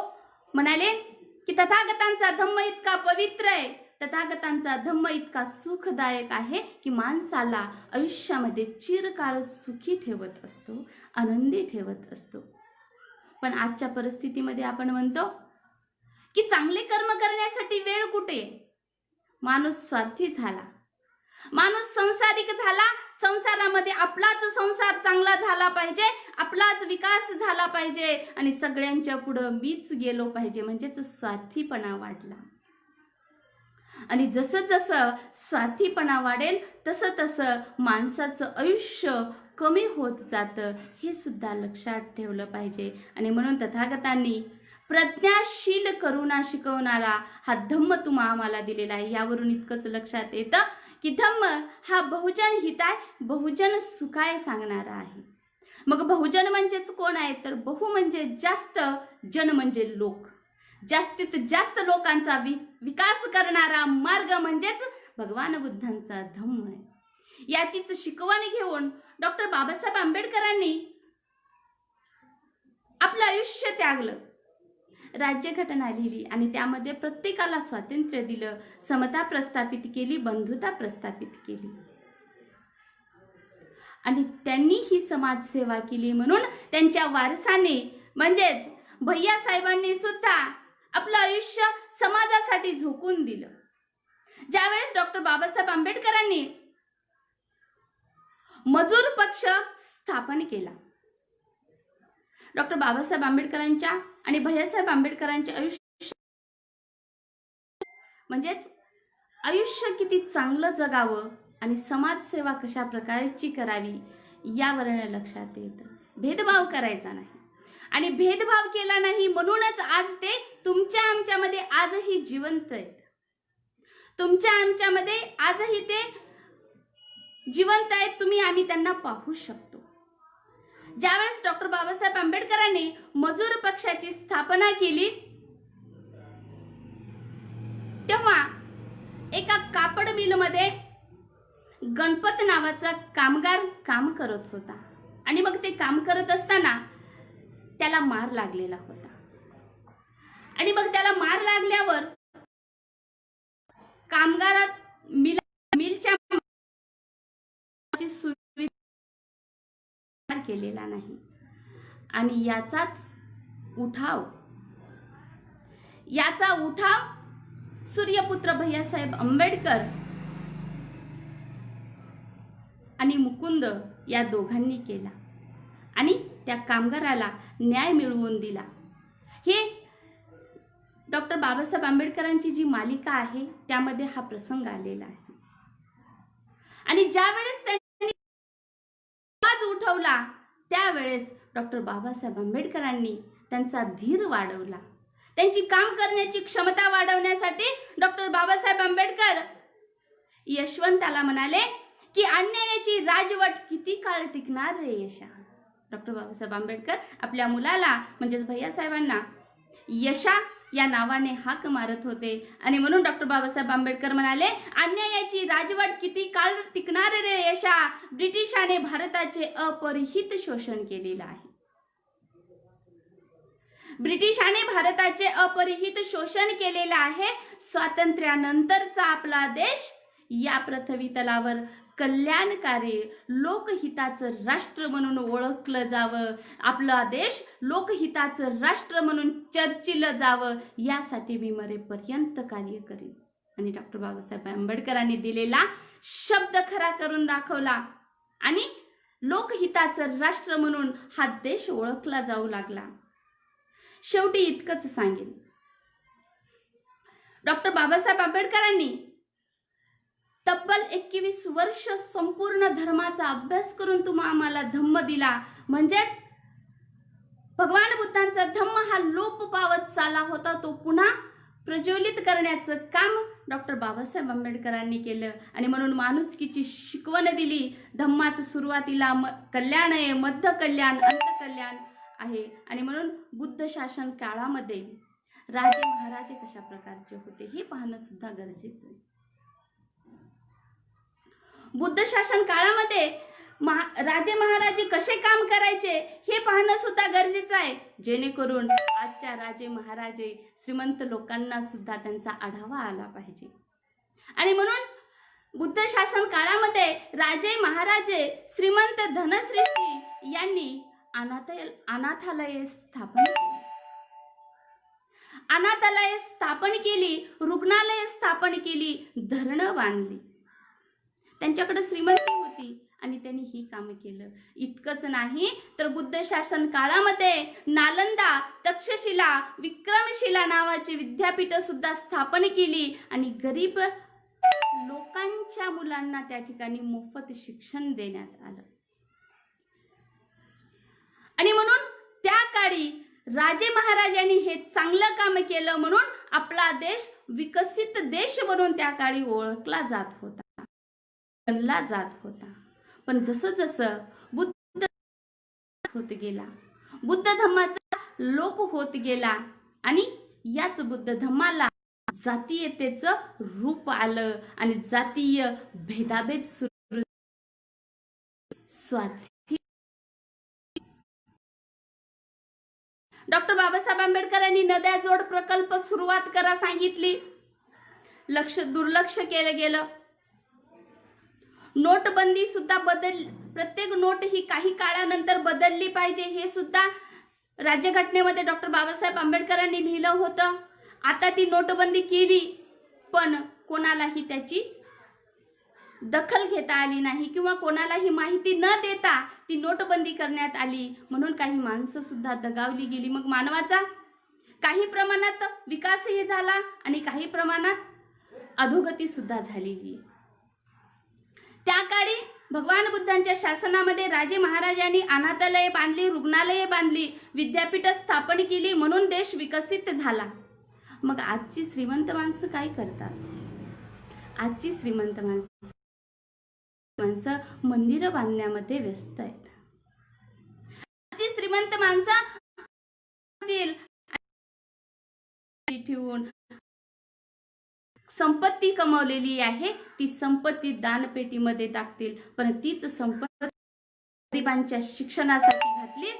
म्हणाले की तथागतांचा धम्म इतका पवित्र आहे, तथागतांचा धम्म इतका सुखदायक आहे की माणसाला आयुष्यामध्ये चिरकाळ सुखी ठेवत असतो, आनंदी ठेवत असतो. पण आजच्या परिस्थितीमध्ये आपण म्हणतो की चांगले कर्म करण्यासाठी वेळ कुठे? माणूस स्वार्थी झाला, माणूस संसारिक झाला. संसारामध्ये आपलाच संसार चांगला झाला पाहिजे, आपलाच विकास झाला पाहिजे आणि सगळ्यांच्या पुढं मीच गेलो पाहिजे, म्हणजेच स्वार्थीपणा वाढला. आणि जसं जसं स्वार्थीपणा वाढेल तसं तसं माणसाचं आयुष्य कमी होत जातं, हे सुद्धा लक्षात ठेवलं पाहिजे. आणि म्हणून तथागतांनी प्रज्ञाशील करुणा शिकवणारा हा धम्म तुम्हा आम्हाला दिलेला आहे. यावरून इतकंच लक्षात येतं की धम्म हा बहुजन हिताय, बहुजन सुखाय सांगणारा आहे. मग बहुजन म्हणजेच कोण आहे? तर बहु म्हणजे जास्त, जन म्हणजे लोक. जास्तीत जास्त लोकांचा विकास करणारा मार्ग म्हणजेच भगवान बुद्धांचा धम्म आहे. याचीच शिकवण घेऊन डॉक्टर बाबासाहेब आंबेडकरांनी आपलं आयुष्य त्यागलं, राज्यघटना लिहिली आणि त्यामध्ये प्रत्येकाला स्वातंत्र्य दिलं, समता प्रस्थापित केली, बंधुता प्रस्थापित केली. आणि त्यांनी ही समाजसेवा केली म्हणून त्यांच्या वारसाने म्हणजेच भैया साहेबांनी सुद्धा आपलं आयुष्य समाजासाठी झोकून दिलं. ज्यावेळेस डॉक्टर बाबासाहेब आंबेडकरांनी मजूर पक्ष स्थापन केला, डॉक्टर बाबासाहेब आंबेडकरांच्या आणि भैयासाहेब आंबेडकरांचे आयुष्य म्हणजेच आयुष्य किती चांगलं जगावं आणि समाजसेवा कशा प्रकारची करावी यावरून लक्षात येतं. भेदभाव करायचा नाही आणि भेदभाव केला नाही म्हणूनच आज ते तुमच्या आमच्यामध्ये आजही जिवंत आहेत. तुमच्या आमच्यामध्ये आजही ते जिवंत आहेत. तुम्ही आम्ही त्यांना पाहू शकतो. ज्यावेळेस डॉक्टर बाबासाहेब आंबेडकरांनी मजूर पक्षाची स्थापना केली तेव्हा एका कापड मिलमध्ये गणपत नावाचा कामगार काम करत होता. आणि मग ते काम करत असताना त्याला मार लागलेला होता. आणि मग त्याला मार लागल्यावर कामगारात मिलच्या सुविधा केलेला नाही. आणि याचा उठाव सूर्यपुत्र भैयासाहेब आंबेडकर आणि मुकुंद या दोघांनी केला आणि त्या कामगाराला न्याय मिळवून दिला. हे डॉक्टर बाबासाहेब आंबेडकरांची जी मालिका आहे त्यामध्ये हा प्रसंग आलेला आहे. आणि ज्यावेळेस त्यांनी आवाज उठवला त्यावेळेस डॉक्टर बाबासाहेब आंबेडकरांनी त्यांचा धीर वाढवला. त्यांची काम करण्याची क्षमता वाढवण्यासाठी डॉक्टर बाबासाहेब आंबेडकर यशवंताला म्हणाले की अन्यायाची राजवट किती काळ टिकणार रे यशा. डॉक्टर बाबासाहेब आंबेडकर आपल्या मुलाला म्हणजेच भैयासाहेबांना यशा या नावाने हाक मारत होते आणि म्हणून डॉक्टर बाबासाहेब आंबेडकर म्हणाले, अन्यायाची राजवट किती काळ टिकणार रे यशा. ब्रिटिशाने भारताचे अपरिहित शोषण केलेले आहे. ब्रिटिशाने भारताचे अपरिहित शोषण केलेले आहे. स्वातंत्र्यानंतरचा आपला देश या पृथ्वी तलावर कल्याणकारी लोकहिताचं राष्ट्र म्हणून ओळखलं जावं, आपला देश लोकहिताचं राष्ट्र म्हणून चर्चिलं जावं, यासाठी मी मरेपर्यंत कार्य करेन. आणि डॉक्टर बाबासाहेब आंबेडकरांनी दिलेला शब्द खरा करून दाखवला आणि लोकहिताचं राष्ट्र म्हणून हा देश ओळखला जाऊ लागला. शेवटी इतकंच सांगेन, डॉक्टर बाबासाहेब आंबेडकरांनी तब्बल 21 वर्ष संपूर्ण धर्माचा अभ्यास करून आम्हाला धम्म दिला. म्हणजेच भगवान बुद्धांचा धम्म हा लोप पावत चालला होता, तो पुन्हा प्रज्वलित करण्याचं काम डॉक्टर बाबासाहेब आंबेडकरांनी केलं. आणि म्हणून माणुसकीची शिकवण दिली. धम्मात सुरुवातीला कल्याण आहे, मध्य कल्याण, अंत कल्याण आहे. आणि म्हणून बुद्ध शासन काळामध्ये राजे महाराजे कशा प्रकारचे होते हे पाहणं सुद्धा गरजेचं आहे. बुद्ध शासन काळामध्ये राजे महाराजे कसे काम करायचे हे पाहणं सुद्धा गरजेचं आहे, जेणेकरून आजच्या राजे महाराजे श्रीमंत लोकांना सुद्धा त्यांचा आढावा आला पाहिजे. आणि म्हणून बुद्ध शासन काळामध्ये राजे महाराजे श्रीमंत धनश्रेष्ठी यांनी अनाथालये स्थापन केली, रुग्णालये स्थापन केली, धरणं बांधली. त्यांच्याकडे श्रीमंती होती आणि त्यांनी ही कामे केलं. इतकंच नाही तर बुद्ध शासन काळामध्ये नालंदा, तक्षशिला, विक्रमशिला नावाची विद्यापीठ सुद्धा स्थापन केली आणि गरीब लोकांच्या मुलांना त्या ठिकाणी मोफत शिक्षण देण्यात आलं. आणि म्हणून त्या काळी राजे महाराजांनी हे चांगलं काम केलं म्हणून आपला देश विकसित देश म्हणून त्या काळी ओळखला जात होता, बनला जात होता. पण जसं जसं बुद्ध होत गेला, बुद्ध धम्माचा लोप होत गेला आणि याच बुद्ध धम्माला जातीयतेचं रूप आलं आणि जातीय भेदाभेद सुरू. स्वार्थी डॉक्टर बाबासाहेब आंबेडकरांनी नद्या जोड प्रकल्प सुरुवात करा सांगितली, दुर्लक्ष केलं गेलं. नोटबंदी सुद्धा प्रत्येक नोट ही काही काळानंतर बदलली पाहिजे हे सुद्धा राज्यघटनेमध्ये डॉक्टर बाबासाहेब आंबेडकरांनी लिहिलं होतं. आता ती नोटबंदी केली पण कोणालाही त्याची दखल घेता आली नाही किंवा कोणालाही माहिती न देता ती नोटबंदी करण्यात आली, म्हणून काही माणसं सुद्धा दगावली गेली. मग मानवाचा काही प्रमाणात विकासही झाला आणि काही प्रमाणात अधोगती सुद्धा झालेली. त्या काळी भगवान बुद्धांच्या शासनामध्ये राजे महाराजांनी अनाथालये बांधली, रुग्णालये बांधली, विद्यापीठ स्थापन केली, म्हणून देश विकसित झाला. मग आजची श्रीमंत माणसं काय करतात? आजची श्रीमंत माणसं मंदिर बांधण्यामध्ये व्यस्त आहेत. आजची श्रीमंत माणसं ठेवून संपत्ती कमावलेली आहे ती संपत्ती दानपेटीमध्ये टाकतील, पण तीच संपत्ती गरिबांच्या शिक्षणासाठी घातली,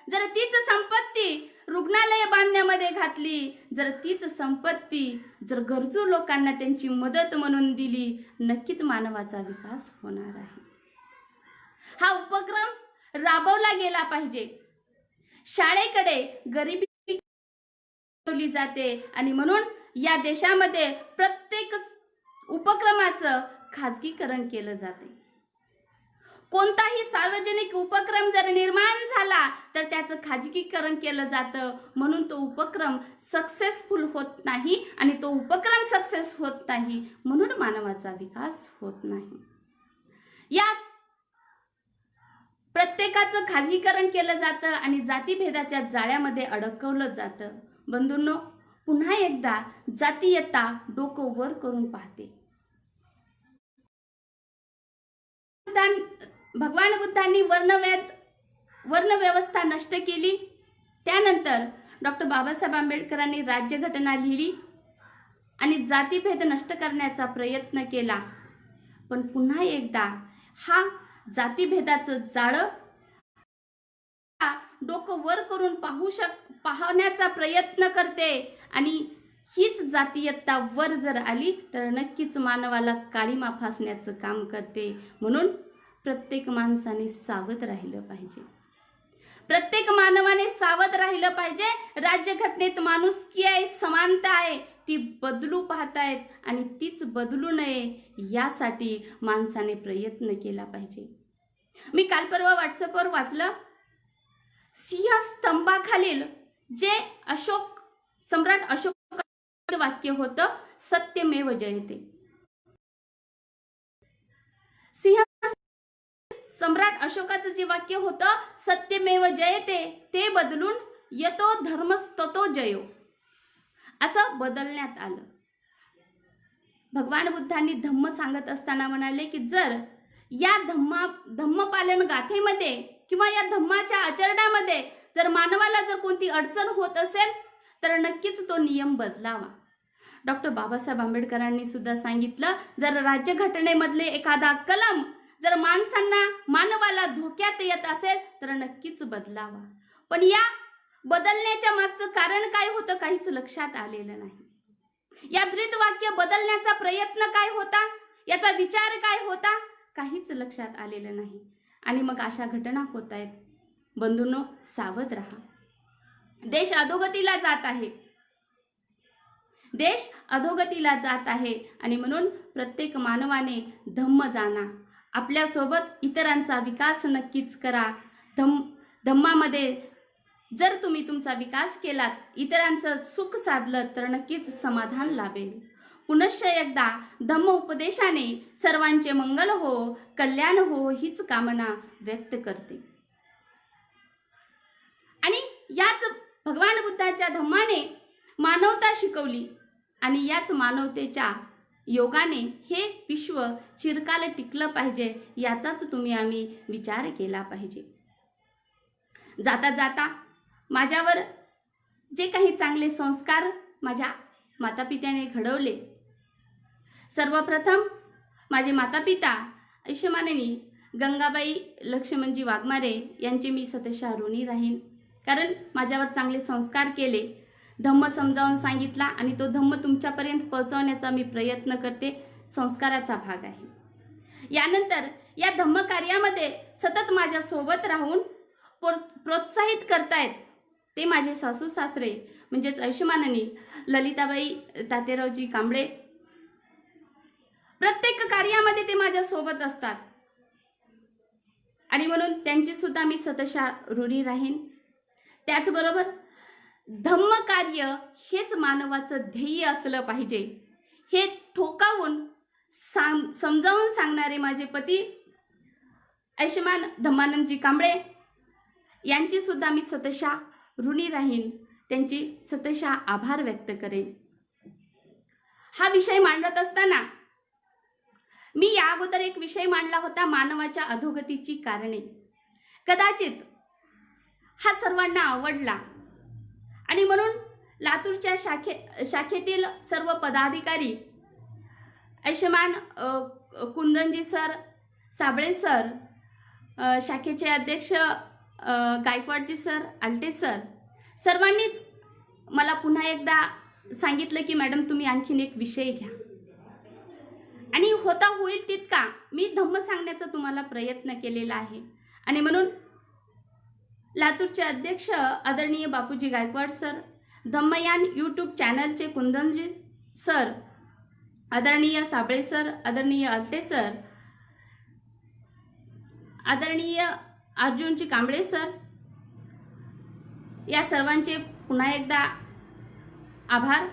जर तीच संपत्ती रुग्णालय बांधण्यामध्ये घातली, जर तीच संपत्ती जर गरजू लोकांना त्यांची मदत म्हणून दिली, नक्कीच मानवाचा विकास होणार आहे. हा उपक्रम राबवला गेला पाहिजे. शाळेकडे गरिबी जाते आणि म्हणून या देशामध्ये प्रत्येक उपक्रमाचं खाजगीकरण केलं जाते. कोणताही सार्वजनिक उपक्रम जर निर्माण झाला तर त्याचं खाजगीकरण केलं जातं, म्हणून तो उपक्रम सक्सेसफुल होत नाही आणि तो उपक्रम सक्सेस होत नाही, म्हणून मानवाचा विकास होत नाही. याच प्रत्येकाचं खाजगीकरण केलं जातं आणि जातीभेदाच्या जाळ्यामध्ये अडकवलं जातं. बंधूंनो, पुन्हा एकदा जातीयता डोकं वर करून पाहते. भगवान बुद्धांनी वर्णव्यवस्था नष्ट केली. त्यानंतर डॉक्टर बाबासाहेब आंबेडकरांनी राज्यघटना लिहिली आणि जातीभेद नष्ट करण्याचा प्रयत्न केला. पण पुन्हा एकदा हा जातीभेदाचं जाळं डोकं वर करून पाहण्याचा प्रयत्न करते आणि हीच जातीयता वर जर आली तर नक्कीच मानवाला काळीमा फासण्याचं काम करते. म्हणून प्रत्येक माणसाने सावध राहिलं पाहिजे. प्रत्येक मानवाने सावध राहिलं पाहिजे. राज्यघटनेत माणुसकी आहे, समानता आहे, ती बदलू पाहतायत आणि तीच बदलू नये यासाठी माणसाने प्रयत्न केला पाहिजे. मी काल परवा व्हॉट्सअपवर वाचलं, सिंहस्तंभाखालील जे सम्राट अशोक वाक्य होतं, सत्यमेव जयते. सम्राट अशोकाचं जे वाक्य होतं, सत्यमेव जयते, ते बदलून यतो धर्मस्ततो जयो असं बदलण्यात आलं. भगवान बुद्धांनी धम्म सांगत असताना म्हणाले की जर या धम्मपालन गाथेमध्ये किंवा या धम्माच्या आचरणामध्ये जर मानवाला जर कोणती अडचण होत असेल तर नक्कीच तो नियम बदलावा. डॉक्टर बाबासाहेब आंबेडकरांनी सुद्धा सांगितलं, जर राज्यघटनेमधले एखादा कलम जर मानवाला धोक्यात येत असेल तर नक्कीच बदलावा. पण या बदलण्याच्या मागचं कारण काय होतं काहीच लक्षात आलेलं नाही. या ब्रीदवाक्य बदलण्याचा प्रयत्न काय होता, याचा विचार काय होता, काहीच लक्षात आलेलं नाही. आणि मग अशा घटना होत आहेत. बंधूंनो, सावध राहा. देश अधोगतीला जात आहे. देश अधोगतीला जात आहे आणि म्हणून प्रत्येक मानवाने धम्म जाणा. आपल्यासोबत इतरांचा विकास नक्कीच करा. धम्मामध्ये जर तुम्ही तुमचा विकास केलात, इतरांचं सुख साधलं तर नक्कीच समाधान लाभेल. पुनश्च एकदा धम्म उपदेशाने सर्वांचे मंगल हो, कल्याण हो हीच कामना व्यक्त करते. आणि याच भगवान बुद्धाच्या धम्माने मानवता शिकवली आणि याच मानवतेच्या योगाने हे विश्व चिरकाल टिकलं पाहिजे, याचाच आम्ही विचार केला पाहिजे. जाता जाता माझ्यावर जे काही चांगले संस्कार माझ्या मातापित्याने घडवले, सर्वप्रथम माझे मातापिता आयुष्यमानेनी गंगाबाई लक्ष्मणजी वाघमारे यांचे मी सतशः ऋणी राहीन. कारण माझ्यावर चांगले संस्कार केले, धम्म समजावून सांगितला आणि तो धम्म तुमच्यापर्यंत पोहोचवण्याचा मी प्रयत्न करते. संस्काराचा भाग आहे. यानंतर या धम्म कार्यामध्ये सतत माझ्या सोबत राहून प्रोत्साहित करतायत ते माझे सासू सासरे म्हणजेच आयुष्यमाननी ललिताबाई तातेरावजी कांबळे. प्रत्येक कार्यामध्ये ते माझ्या सोबत असतात आणि म्हणून त्यांची सुद्धा मी सतशः ऋणी राहीन. त्याचबरोबर धम्म कार्य हेच मानवाचं ध्येय असलं पाहिजे हे ठोकावून समजावून सांगणारे माझे पती आयुष्यमान धम्मानंदजी कांबळे यांची सुद्धा मी सतशः ऋणी राहीन. त्यांची सतशः आभार व्यक्त करेन. हा विषय मांडत असताना मी या अगोदर एक विषय मांडला होता, मानवाच्या अधोगतीची कारणे. कदाचित हा सर्वांना आवडला आणि म्हणून लातूरच्या शाखेतील सर्व पदाधिकारी आयुष्यमान कुंदनजी सर, साबळे सर, शाखेचे अध्यक्ष गायकवाडजी सर, आलटे सर, सर्वांनीच मला पुन्हा एकदा सांगितलं की मॅडम तुम्ही आणखीन एक विषय घ्या आणि होता होईल तितका मी धम्म सांगण्याचा तुम्हाला प्रयत्न केलेला आहे. आणि म्हणून लातूरचे अध्यक्ष आदरणीय बापूजी गायकवाड सर, धम्मयान यूट्यूब चॅनलचे कुंदनजी सर, आदरणीय साबळे सर, आदरणीय आलटे सर, आदरणीय अर्जुनजी कांबळे सर, या सर्वांचे पुन्हा एकदा आभार.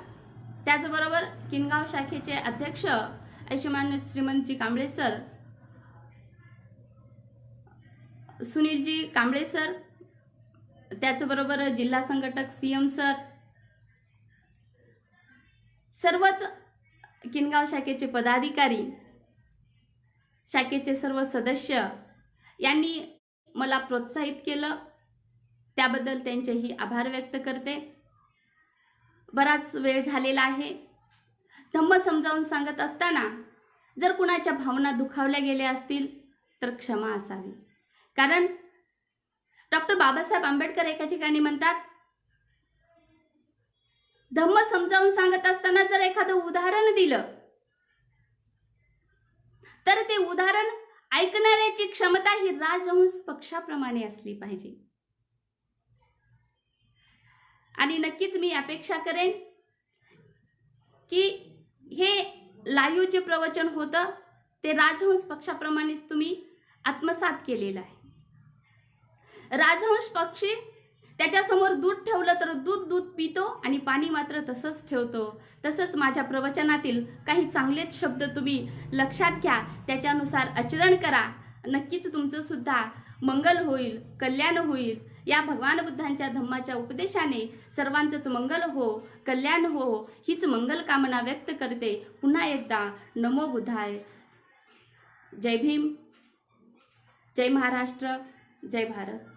त्याचबरोबर किनगाव शाखेचे अध्यक्ष आयुष्यमान श्रीमंतजी कांबळे सर, सुनीलजी कांबळे सर, त्याचबरोबर जिल्हा संघटक सीएम सर, सर्वच किनगाव शाखेचे पदाधिकारी, शाखेचे सर्व सदस्य यांनी मला प्रोत्साहित केलं, त्याबद्दल त्यांचेही आभार व्यक्त करते. बराच वेळ झालेला आहे. धम्म समजावून सांगत असताना जर कुणाच्या भावना दुखावल्या गेल्या असतील तर क्षमा असावी. कारण डॉक्टर बाबासाहेब आंबेडकर एका ठिकाणी म्हणतात, धम्म समजावून सांगत असताना जर एखादं उदाहरण दिलं तर ते उदाहरण ऐकणाऱ्याची क्षमता ही राजहंस पक्षाप्रमाणे असली पाहिजे. आणि नक्कीच मी अपेक्षा करेन की हे लाईव्ह जे प्रवचन होतं ते राजहंस पक्षाप्रमाणेच तुम्ही आत्मसात केलेलं आहे. राजहंस पक्षी त्याच्यासमोर दूध ठेवलं तर दूध पितो आणि पाणी मात्र तसंच ठेवतो. तसंच माझ्या प्रवचनातील काही चांगलेच शब्द तुम्ही लक्षात घ्या, त्याच्यानुसार आचरण करा. नक्कीच तुमचं सुद्धा मंगल होईल, कल्याण होईल. या भगवान बुद्धांच्या धम्माच्या उपदेशाने सर्वांचंच मंगल हो, कल्याण हो, हीच मंगल कामना व्यक्त करते. पुन्हा एकदा नमो बुद्धाय. जय भीम, जय महाराष्ट्र, जय भारत.